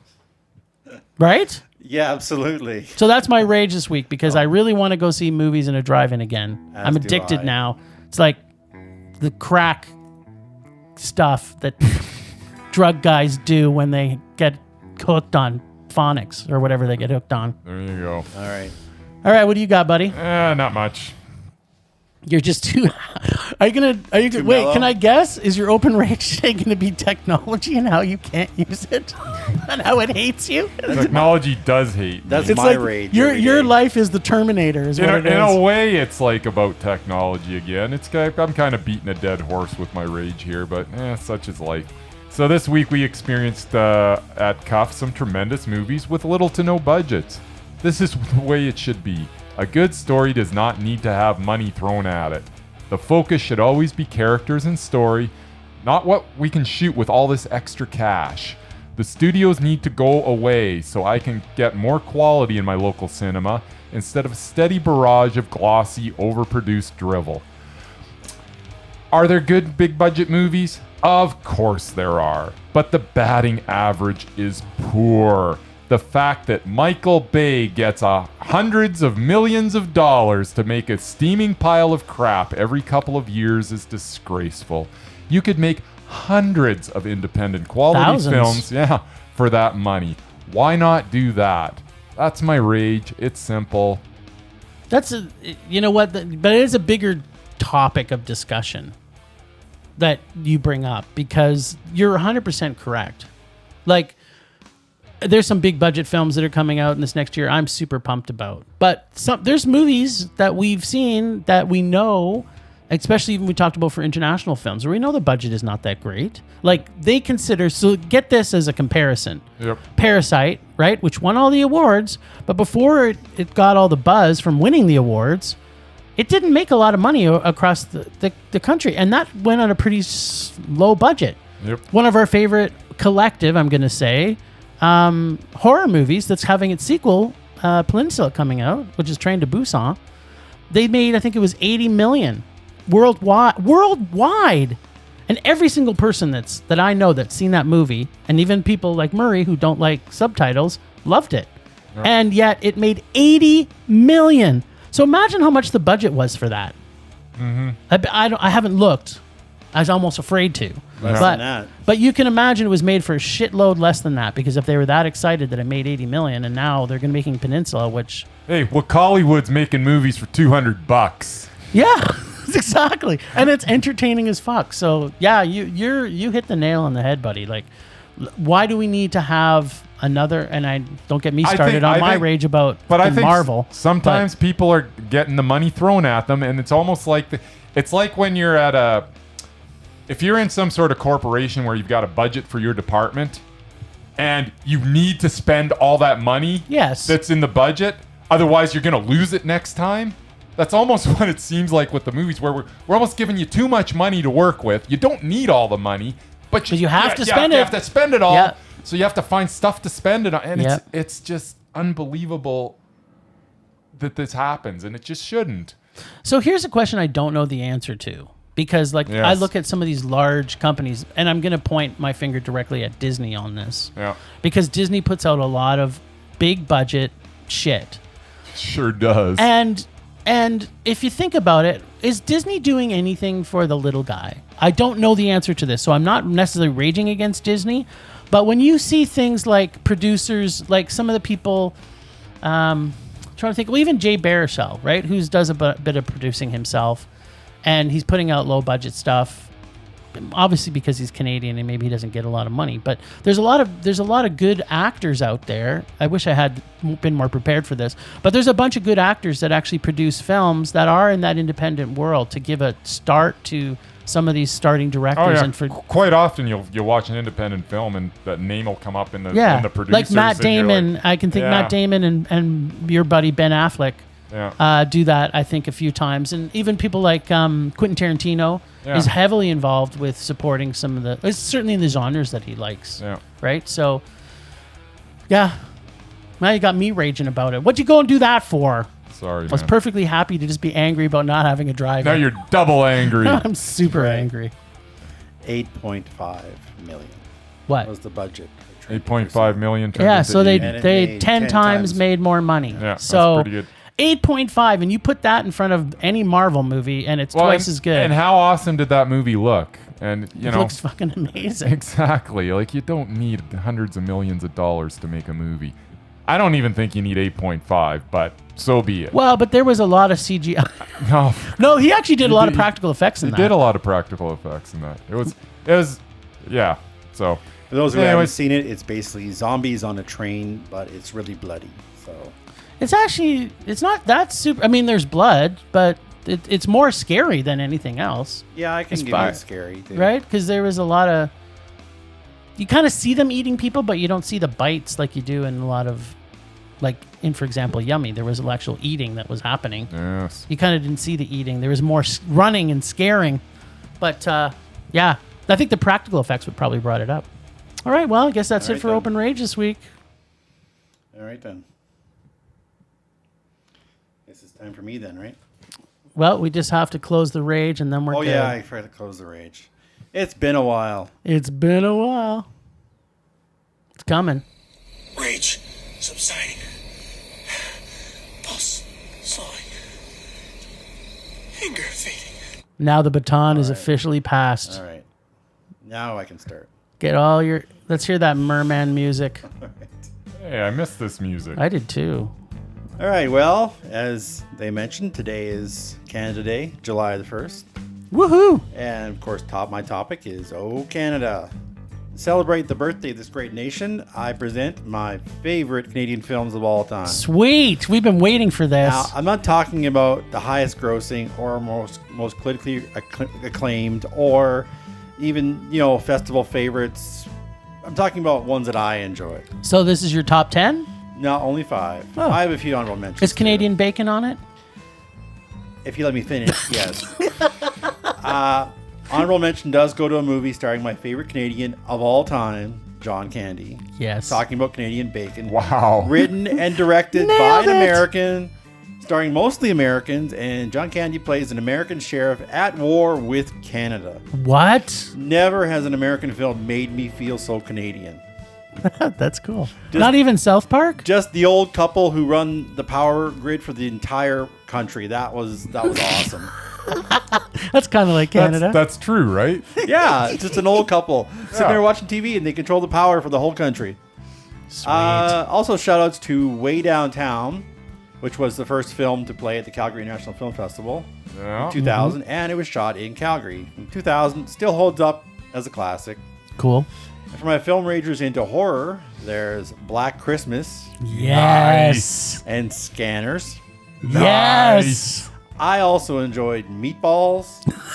Right? Yeah, absolutely. So that's my rage this week because I really want to go see movies in a drive-in again. As I'm do addicted I. now. It's like the crack stuff that drug guys do when they get hooked on phonics or whatever they get hooked on. There you go. All right. All right, what do you got, buddy? Not much. You're just too. Are you gonna? Wait? mellow? Can I guess? Is your open rage today going to be technology and how you can't use it, and how it hates you? Technology does hate me. That's It's my like rage. your every your day. life is the Terminator. Is In what a, it in is. a way, it's like about technology again. I'm kind of beating a dead horse with my rage here, but such is life. So this week we experienced at Cuff some tremendous movies with little to no budgets. This is the way it should be. A good story does not need to have money thrown at it. The focus should always be characters and story, not what we can shoot with all this extra cash. The studios need to go away so I can get more quality in my local cinema instead of a steady barrage of glossy, overproduced drivel. Are there good big budget movies? Of course there are, but the batting average is poor. The fact that Michael Bay gets hundreds of millions of dollars to make a steaming pile of crap every couple of years is disgraceful. You could make hundreds of independent quality Thousands. films, for that money. Why not do that? That's my rage. It's simple. You know what? But it is a bigger topic of discussion that you bring up because you're 100% correct. Like, there's some big budget films that are coming out in this next year I'm super pumped about. But there's movies that we've seen that we know, especially when we talked about for international films, where we know the budget is not that great. Like, they consider, so get this as a comparison. Yep. Parasite, right, which won all the awards, but before it got all the buzz from winning the awards, it didn't make a lot of money across the country, and that went on a pretty low budget. Yep. One of our favorite collective, I'm going to say, horror movies that's having its sequel, Peninsula, coming out, which is Train to Busan. They made, I think it was 80 million worldwide. And every single person that I know that's seen that movie, and even people like Murray who don't like subtitles, loved it. Yeah. And yet it made 80 million. So imagine how much the budget was for that. Mm-hmm. I haven't looked. I was almost afraid to. Less than that. But you can imagine it was made for a shitload less than that, because if they were that excited that it made 80 million and now they're going to be making Peninsula, which... Hey, Hollywood's making movies for $200. Yeah, exactly. And it's entertaining as fuck. So yeah, you hit the nail on the head, buddy. Like, why do we need to have another, and I don't get me started on my rage about but I think Marvel. Sometimes people are getting the money thrown at them, and it's almost like it's like when you're at if you're in some sort of corporation where you've got a budget for your department and you need to spend all that money Yes. that's in the budget, otherwise you're going to lose it next time. That's almost what it seems like with the movies, where we're almost giving you too much money to work with. You don't need all the money, but you have to spend You it. have to spend it all. Yeah. So you have to find stuff to spend it on. And Yeah. it's just unbelievable that this happens, and it just shouldn't. So here's a question I don't know the answer to, because I Yes. look at some of these large companies, and I'm going to point my finger directly at Disney on this. Yeah. Because Disney puts out a lot of big budget shit. Sure does. And if you think about it, is Disney doing anything for the little guy? I don't know the answer to this, so I'm not necessarily raging against Disney. But when you see things like producers, like some of the people, trying to think, well, even Jay Baruchel, right, who does a bit of producing himself, and he's putting out low budget stuff, obviously because he's Canadian and maybe he doesn't get a lot of money. But there's a lot of good actors out there. I wish I had been more prepared for this, but there's a bunch of good actors that actually produce films that are in that independent world to give a start to some of these starting directors. Oh, yeah. And for Quite often you'll watch an independent film and that name will come up in the producers. like Matt and you're Damon. like, I can think yeah. Matt Damon and your buddy Ben Affleck do that, I think, a few times. And even people like Quentin Tarantino is heavily involved with supporting some of the, it's certainly in the genres that he likes. Yeah. Right? So Yeah. Now you got me raging about it. What'd you go and do that for? Sorry, I was man. perfectly happy to just be angry about not having a driver. Now you're double angry. I'm super angry. 8.5 million What? was the budget. 8.5 million. turned Yeah, into so they 80. And it they made 10 10 times times. made more money. Yeah, that's so pretty good. 8.5, and you put that in front of any Marvel movie, and it's twice and, as good. And how awesome did that movie look? And you it know, looks fucking amazing. exactly. Like you don't need hundreds of millions of dollars to make a movie. I don't even think you need 8.5, but so be it. Well, but there was a lot of CGI. No, No, he actually did a lot of did- practical effects in he that. did a lot of practical effects in that. It was, yeah. So For those who Anyways. haven't seen it, it's basically zombies on a train, but it's really bloody. So It's not that super. I mean, there's blood, but it's more scary than anything else, yeah, I can It's give fire. you scary. Too. right? Because there was a lot of. You kind of see them eating people, but you don't see the bites like you do in a lot of, like in, for example, Yummy. There was actual eating that was happening. yes, You kind of didn't see the eating. There was more running and scaring. But yeah, I think the practical effects would probably brought it up. All right, well, I guess that's All it right, for then. Open Rage this week. All right then. This is time for me then, right? Well, we just have to close the rage and then we're Oh good. yeah, I forgot to close the rage. It's been a while. It's been a while. It's coming. Rage subsiding. Pulse slowing. Anger fading. Now the baton is officially passed. All right. Now I can start. Get all your. Let's hear that merman music. hey, I missed this music. I did too. All right. Well, as they mentioned, today is Canada Day, July the 1st. Woohoo! And of course, my topic is Oh Canada. To celebrate the birthday of this great nation, I present my favorite Canadian films of all time. Sweet. We've been waiting for this. Now, I'm not talking about the highest grossing or most critically acclaimed or even, festival favorites. I'm talking about ones that I enjoy. So this is your top 10? Not only 5. Oh. I have a few honorable mentions. Is too. Canadian bacon on it? If you let me finish, yes. Honorable mention does go to a movie starring my favorite Canadian of all time, John Candy. Yes. Talking about Canadian bacon. Wow. Written and directed by Nailed an it. American, starring mostly Americans, and John Candy plays an American sheriff at war with Canada. What? Never has an American film made me feel so Canadian. That's cool. Just- Not even South Park? Just the old couple who run the power grid for the entire country. That was awesome. That's kind of like Canada. That's true, right? Yeah, just an old couple sitting Yeah. there watching TV and they control the power for the whole country. Sweet. Also, shout outs to Way Downtown, which was the first film to play at the Calgary International Film Festival Yeah. in 2000, and it was shot in Calgary. In 2000, still holds up as a classic. Cool. And for my film ragers into horror, there's Black Christmas Yes. and Scanners. Yes. I also enjoyed Meatballs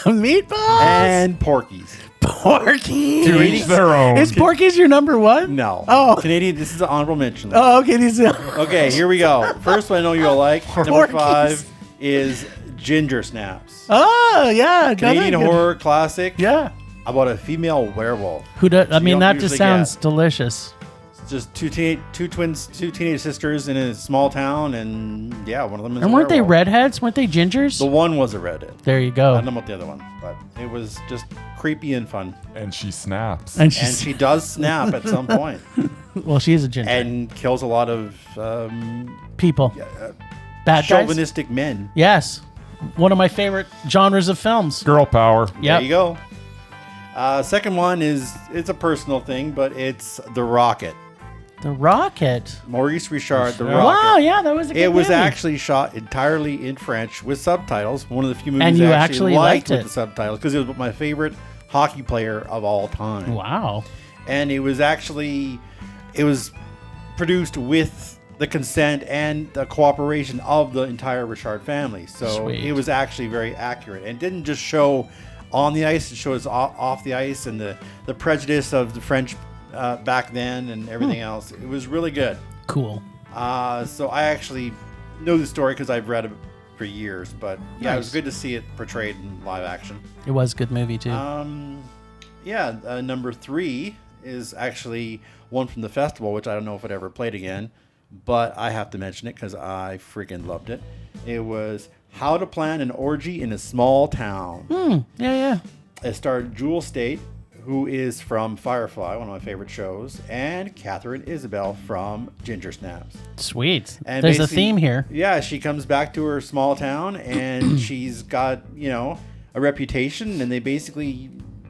Meatballs. and Porky's. Porky. To each their own. Is Porky's your number one? No. Oh. Canadian, this is an honorable mention. Oh, okay. These Okay, here we go. First one I know you'll like. Number Porky's. 5 is Ginger Snaps. Oh, yeah. another Canadian good- horror classic Yeah. about a female werewolf. Who does? I You mean, don't that just usually sounds get. delicious. It's just two teenage sisters in a small town, and yeah, one of them is And a weren't they werewolf. redheads? Weren't they gingers? The one was a redhead. There you I go. don't know about the other one, but it was just creepy and fun. And she snaps. And And she's she does snap at some point well, she is a ginger. and kills a lot of People. Bad guys. chauvinistic men. Yes. One of my favorite genres of films. Girl power. There Yep. you go. Second one it's a personal thing, but it's The Rocket. The Rocket. Maurice Richard, The Yeah. Rocket. Wow, yeah, that was a good It was movie. actually shot entirely in French with subtitles. One of the few movies And you I actually liked liked with it. the subtitles because it was my favorite hockey player of all time. Wow. And it was produced with the consent and the cooperation of the entire Richard family. So Sweet. it was actually very accurate and didn't just show on the ice, it shows off the ice and the prejudice of the French back then and everything else. It was really good. Cool. So I actually know the story because I've read it for years, but yeah, it was Nice. good to see it portrayed in live action. It was a good movie, too. Number 3 is actually one from the festival, which I don't know if it ever played again, but I have to mention it because I freaking loved it. It was How to Plan an Orgy in a Small Town. Yeah. It starred Jewel State, who is from Firefly, one of my favorite shows, and Catherine Isabel from Ginger Snaps. Sweet. And There's a basically- theme here. Yeah, she comes back to her small town, and she's got, a reputation, and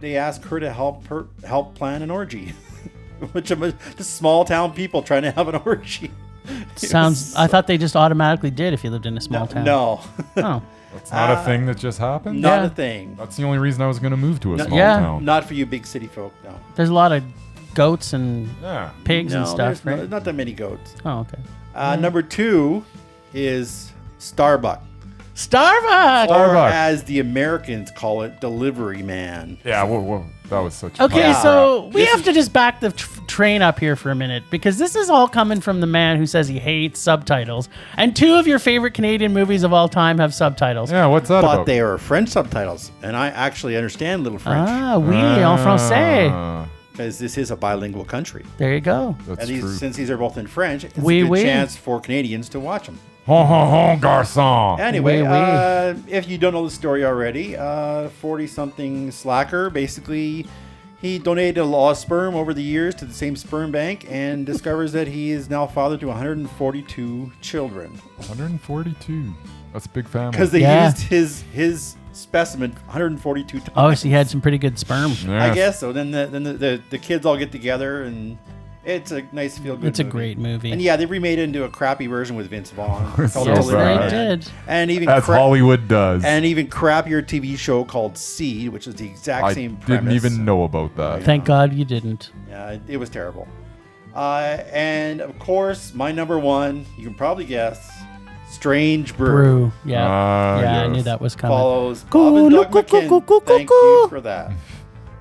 they ask her to help plan an orgy. Which are just small town people trying to have an orgy. I thought they just automatically did if you lived in a small town. No. Oh. That's not a thing that just happened? Not Yeah. a thing. That's the only reason I was going to move to a small Yeah. town. Not for you big city folk, no. There's a lot of goats and Yeah. pigs No, and stuff, there's right? not that many goats. Oh, okay. Number 2 is Starbuck. Starbucks! Or Starbuck. as the Americans call it, Delivery Man. Yeah, whoa. That was such a Okay, Yeah. so we This have is- to just back the train up here for a minute because this is all coming from the man who says he hates subtitles. And 2 of your favorite Canadian movies of all time have subtitles. Yeah, what's that But about? they are French subtitles, and I actually understand little French Ah, oui, en français. because this is a bilingual country. There you go. That's And true. since these are both in French, it's Oui, a good oui. chance for Canadians to watch them. Ho, ho, ho, garçon. Anyway, Oui, oui. if you don't know the story already, 40-something slacker, basically, he donated a lot of sperm over the years to the same sperm bank and discovers that he is now father to 142 children. 142. That's a big family. Because they Yeah. used his specimen 142 times. Oh, so he had some pretty good sperm. Yeah. I guess so. Then the kids all get together, and it's a nice feel-good It's a movie. great movie. And yeah, they remade it into a crappy version with Vince Vaughn. It's called so Delivery bad. Man. They did. And even As Hollywood does. and even crappier TV show called Seed, which is the exact I same didn't premise. even know about that. Thank God you didn't. Yeah, it was terrible. And of course, my number 1, you can probably guess, Strange Brew. Brew. Yeah. Ah, yeah, I yes. knew that was coming. Follows Go, Bob and look, Doug go, McKinn. go, go, go, Thank go. you for that.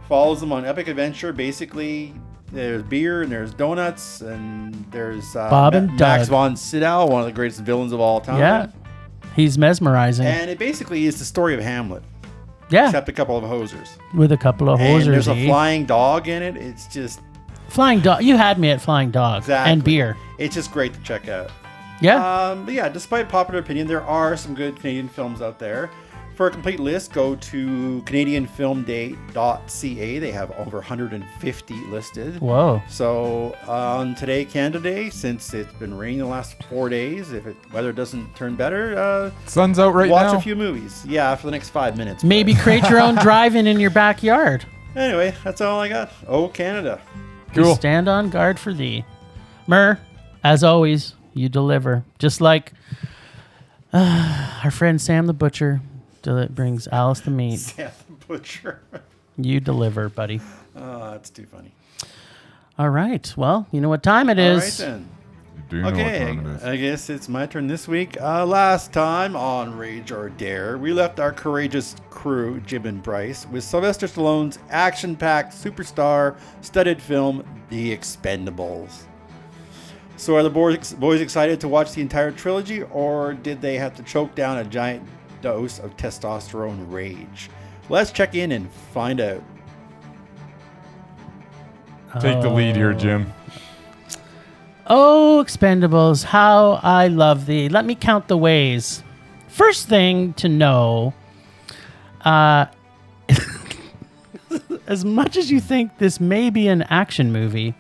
Follows them on epic adventure. Basically, there's beer and there's donuts and there's Bob and Max Doug. von Sydow, one of the greatest villains of all time. Yeah. He's mesmerizing. And it basically is the story of Hamlet, yeah. except a couple of hosers. With a couple of And hosers. there's a eh? flying dog in it. It's just Flying dog. You had me at flying dog exactly. and beer. It's just great to check out. Yeah. But yeah, despite popular opinion, there are some good Canadian films out there. For a complete list, go to CanadianFilmDay.ca. They have over 150 listed. Whoa. So on Today Canada Day, since it's been raining the last 4 days, if weather doesn't turn better, Sun's out right watch now. a few movies. Yeah, for the next 5 minutes. Maybe create your own drive-in in your backyard. Anyway, that's all I got. Oh, Canada. We Cool. stand on guard for thee. Mur, as always, you deliver. Just like our friend Sam the Butcher brings Alice the meat. Sam the Butcher. You deliver, buddy. Oh, that's too funny. All right. Well, you know what time it All right is. then. You do know what Okay, time it is. I guess it's my turn this week. Last time on Rage or Dare, we left our courageous crew, Jim and Bryce, with Sylvester Stallone's action-packed superstar studded film, The Expendables. So are the boys excited to watch the entire trilogy, or did they have to choke down a giant dose of testosterone rage? Let's check in and find out. Take the lead here, Jim. Oh, Expendables, how I love thee. Let me count the ways. First thing to know, as much as you think this may be an action movie,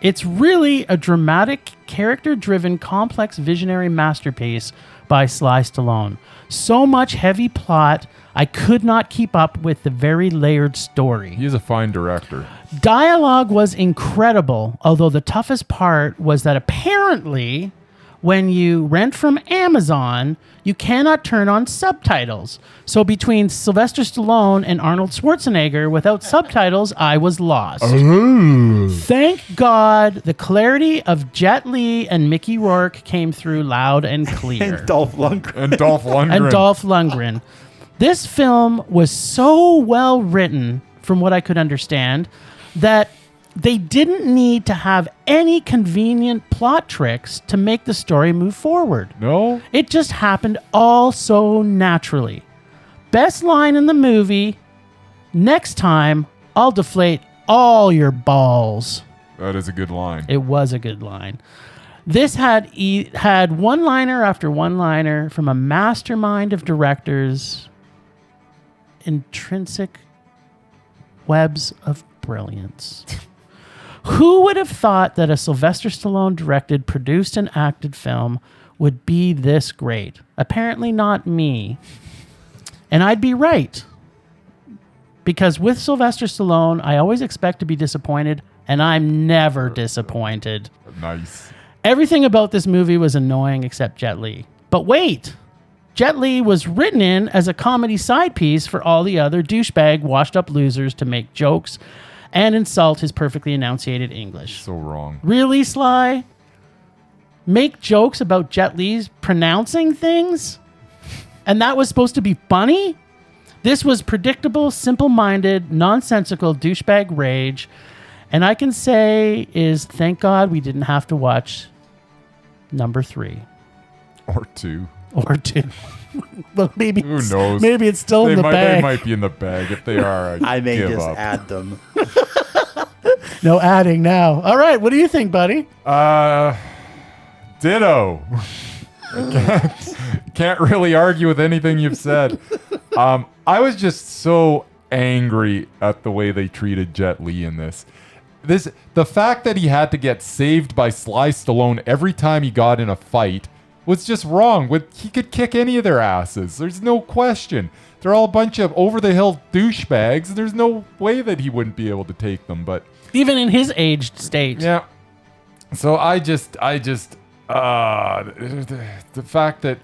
it's really a dramatic, character-driven, complex, visionary masterpiece by Sly Stallone. So much heavy plot, I could not keep up with the very layered story. He is a fine director. Dialogue was incredible, although the toughest part was that apparently when you rent from Amazon, you cannot turn on subtitles. So between Sylvester Stallone and Arnold Schwarzenegger without subtitles, I was lost. Thank God the clarity of Jet Li and Mickey Rourke came through loud and clear. And Dolph Lundgren. And Dolph Lundgren. And Dolph Lundgren. This film was so well written, from what I could understand, that they didn't need to have any convenient plot tricks to make the story move forward. No? It just happened all so naturally. Best line in the movie, next time I'll deflate all your balls. That is a good line. It was a good line. This had one-liner after one-liner from a mastermind of directors. Intrinsic webs of brilliance. Who would have thought that a Sylvester Stallone directed, produced, and acted film would be this great? Apparently not me. And I'd be right. Because with Sylvester Stallone, I always expect to be disappointed, and I'm never disappointed. Nice. Everything about this movie was annoying except Jet Li. But wait! Jet Li was written in as a comedy side piece for all the other douchebag, washed-up losers to make jokes and insult his perfectly enunciated English. So wrong. Really, Sly? Make jokes about Jet Li's pronouncing things? And that was supposed to be funny? This was predictable, simple-minded, nonsensical douchebag rage. And I can say is thank God we didn't have to watch number 3. Or 2. Or 2. Well, maybe Who knows? Maybe it's still in the bag. They might be in the bag. If they are, I may give just up. add them. No adding now. All right, what do you think, buddy? Ditto. Can't really argue with anything you've said. I was just so angry at the way they treated Jet Li in this. The fact that he had to get saved by Sly Stallone every time he got in a fight was just wrong. He could kick any of their asses. There's no question. They're all a bunch of over-the-hill douchebags. There's no way that he wouldn't be able to take them. But even in his aged state. Yeah. So the fact that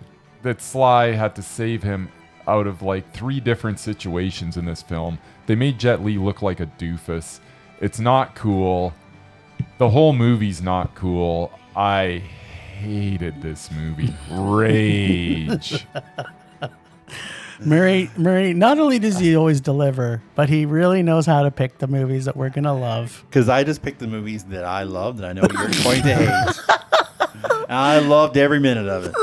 Sly had to save him out of like 3 different situations in this film, they made Jet Li look like a doofus. It's not cool. The whole movie's not cool. I hated this movie. Rage. Murray, not only does he always deliver, but he really knows how to pick the movies that we're going to love. Because I just picked the movies that I loved and I know you're going to hate. And I loved every minute of it.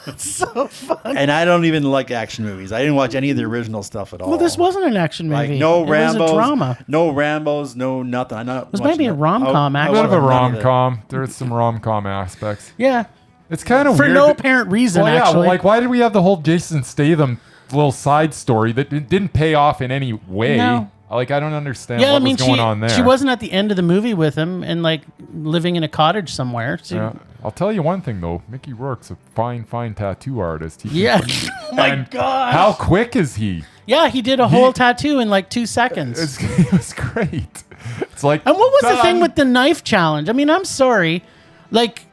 That's so fun. And I don't even like action movies. I didn't watch any of the original stuff at all. Well, this wasn't an action movie. Like no it Rambos, was a drama. no Rambos, no nothing. It was maybe a rom-com, A actually. bit of a None of it. rom-com. There's some rom-com aspects. Yeah. It's kind of For weird. no apparent reason, Well, yeah, actually. like why did we have the whole Jason Statham little side story that didn't pay off in any way? No. Like I don't understand Yeah, what I mean, was going on there. she wasn't at the end of the movie with him and like living in a cottage somewhere. So, Yeah. I'll tell you one thing though, Mickey Rourke's a fine tattoo artist. yeah. Oh my And God. How quick is he? Yeah, he did a whole tattoo in like 2 seconds. It was great. It's like, And what was the done. thing with the knife challenge? I mean, I'm sorry. Like,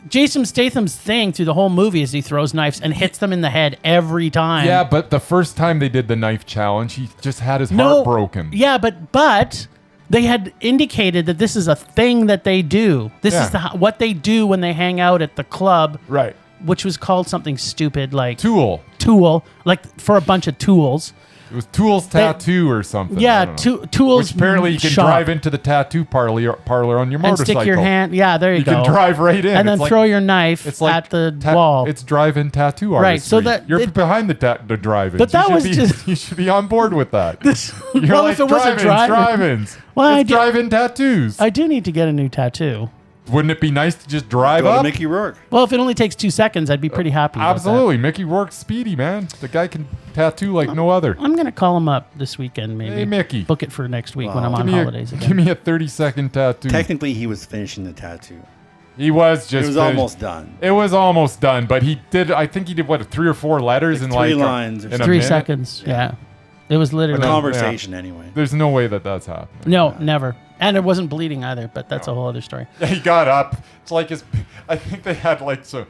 Jason Statham's thing through the whole movie is he throws knives and hits them in the head every time. Yeah, but the first time they did the knife challenge, he just had his heart broken. Yeah, but they had indicated that this is a thing that they do. This is what they do when they hang out at the club. Right. Which was called something stupid like Tool, like for a bunch of tools. It was Tool's Tattoo or something. Yeah, I don't know. Tools. Which apparently you can shop drive into the tattoo parlor on your and motorcycle. stick your hand. Yeah, there you go. You can drive right in. and then It's throw like, your knife it's like at the wall. It's drive-in tattoo Right, artistry. so that- you're it- behind the drive-ins. But that you was should be, just- you should be on board with that. You're well, like if it wasn't drive-ins. Well, it's drive-in tattoos. I do need to get a new tattoo. Wouldn't it be nice to just drive Go to up? Mickey Rourke. Well, if it only takes 2 seconds, I'd be pretty happy. about that. Absolutely. Mickey Rourke's speedy, man. The guy can tattoo like no other. I'm gonna call him up this weekend, maybe. Hey, Mickey. Book it for next week when I'm Wow. on holidays Give again. me a 30-second tattoo. Technically, he was finishing the tattoo. He was It just was finished. almost done. It was almost done, but he did. I think he did what 3 or 4 letters in Like like 3 lines or in a 3 minute? seconds. Yeah. It was A literally conversation, anyway. There's no way that's happening. no, never. And it wasn't bleeding either, but that's a whole other story. Yeah, he got up. It's like I think they had like so.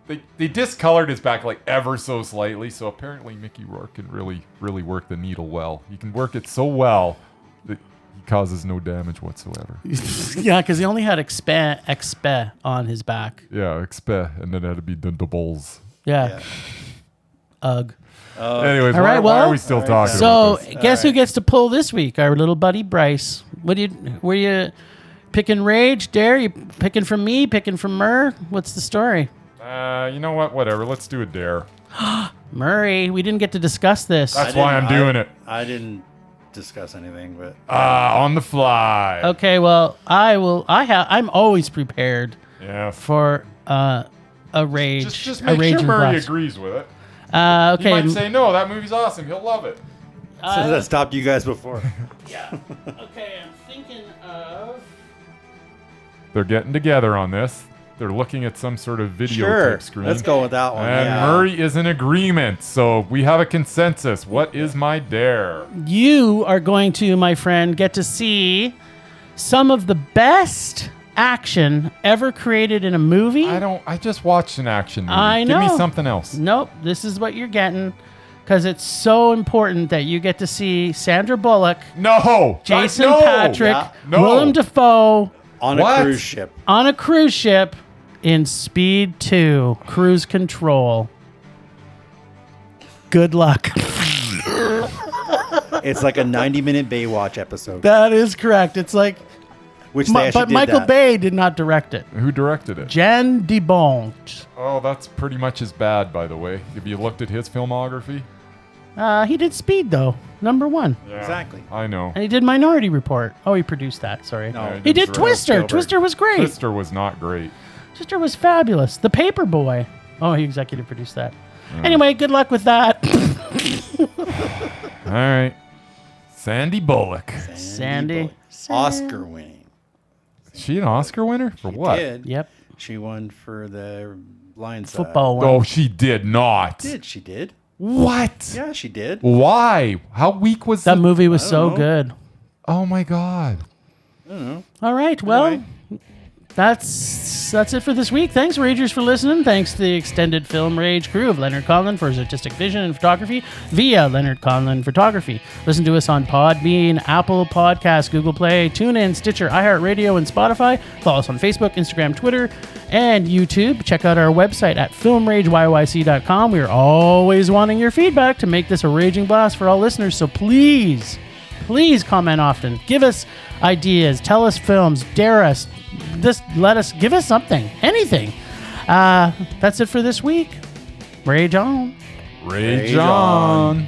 They discolored his back like ever so slightly. So apparently Mickey Rourke can really work the needle well. He can work it so well that he causes no damage whatsoever. Yeah, because he only had expe on his back. Yeah, and then it had to be the balls. Yeah. Ugh. Anyways, All right, why well, are we still talking So about this? guess who gets to pull this week? Our little buddy Bryce. Were you picking Rage? Dare you picking from me? Picking from Murr? What's the story? You know what? Whatever. Let's do a dare. Murray, we didn't get to discuss this. That's why I'm doing it. I didn't discuss anything, but On the fly. Okay, well, I'm always prepared Yeah. for a rage. Just a make rage sure and Murray blast. agrees with it. He Okay. might say, no, that movie's awesome. He'll love it. since that stopped you guys before. Yeah. Okay, I'm thinking of. They're getting together on this. They're looking at some sort of video Sure, type screen. let's go with that one. And yeah. Murray is in agreement. So we have a consensus. What is my dare? You are going to, my friend, get to see some of the best action ever created in a movie. I just watched an action movie. I know. Give me something else. Nope, this is what you're getting. Because it's so important that you get to see Sandra Bullock, No. Jason no. Patrick, Yeah. No. Willem Dafoe On What? a cruise ship. on a cruise ship in Speed 2, Cruise Control. Good luck. It's like a 90-minute Baywatch episode. That is correct. It's like, Which they actually but did Michael that. Bay did not direct it. Who directed it? Jen DeBont. Oh, that's pretty much as bad, by the way. Have you looked at his filmography? He did Speed, though, #1. Yeah. Exactly. I know. And he did Minority Report. Oh, he produced that. Sorry. No. Yeah, He did direct Twister. Spielberg. Twister was great. Twister was not great. Twister was fabulous. The Paperboy. Oh, he executive produced that. Anyway, good luck with that. All right. Sandy Bullock. Sandy. Bullock. Oscar winning. Is she an Oscar winner? For what? Did. Yep. She won for the Lions Football one. Oh, she did not. She did. What? Yeah, she did. Why? How weak was That the- movie was so know. good. Oh my God. All right. Well, Anyway. that's it for this week. Thanks, Ragers, for listening. Thanks to the extended Film Rage crew of Leonard Conlon for his artistic vision and photography via Leonard Conlon Photography. Listen to us on Podbean, Apple Podcasts, Google Play, TuneIn, Stitcher, iHeartRadio, and Spotify. Follow us on Facebook, Instagram, Twitter, and YouTube. Check out our website at filmrageyyc.com. We are always wanting your feedback to make this a raging blast for all listeners. So please comment often. Give us ideas. Tell us films. Dare us. Give us something. Anything. That's it for this week. Rage on. Rage Rage on. on.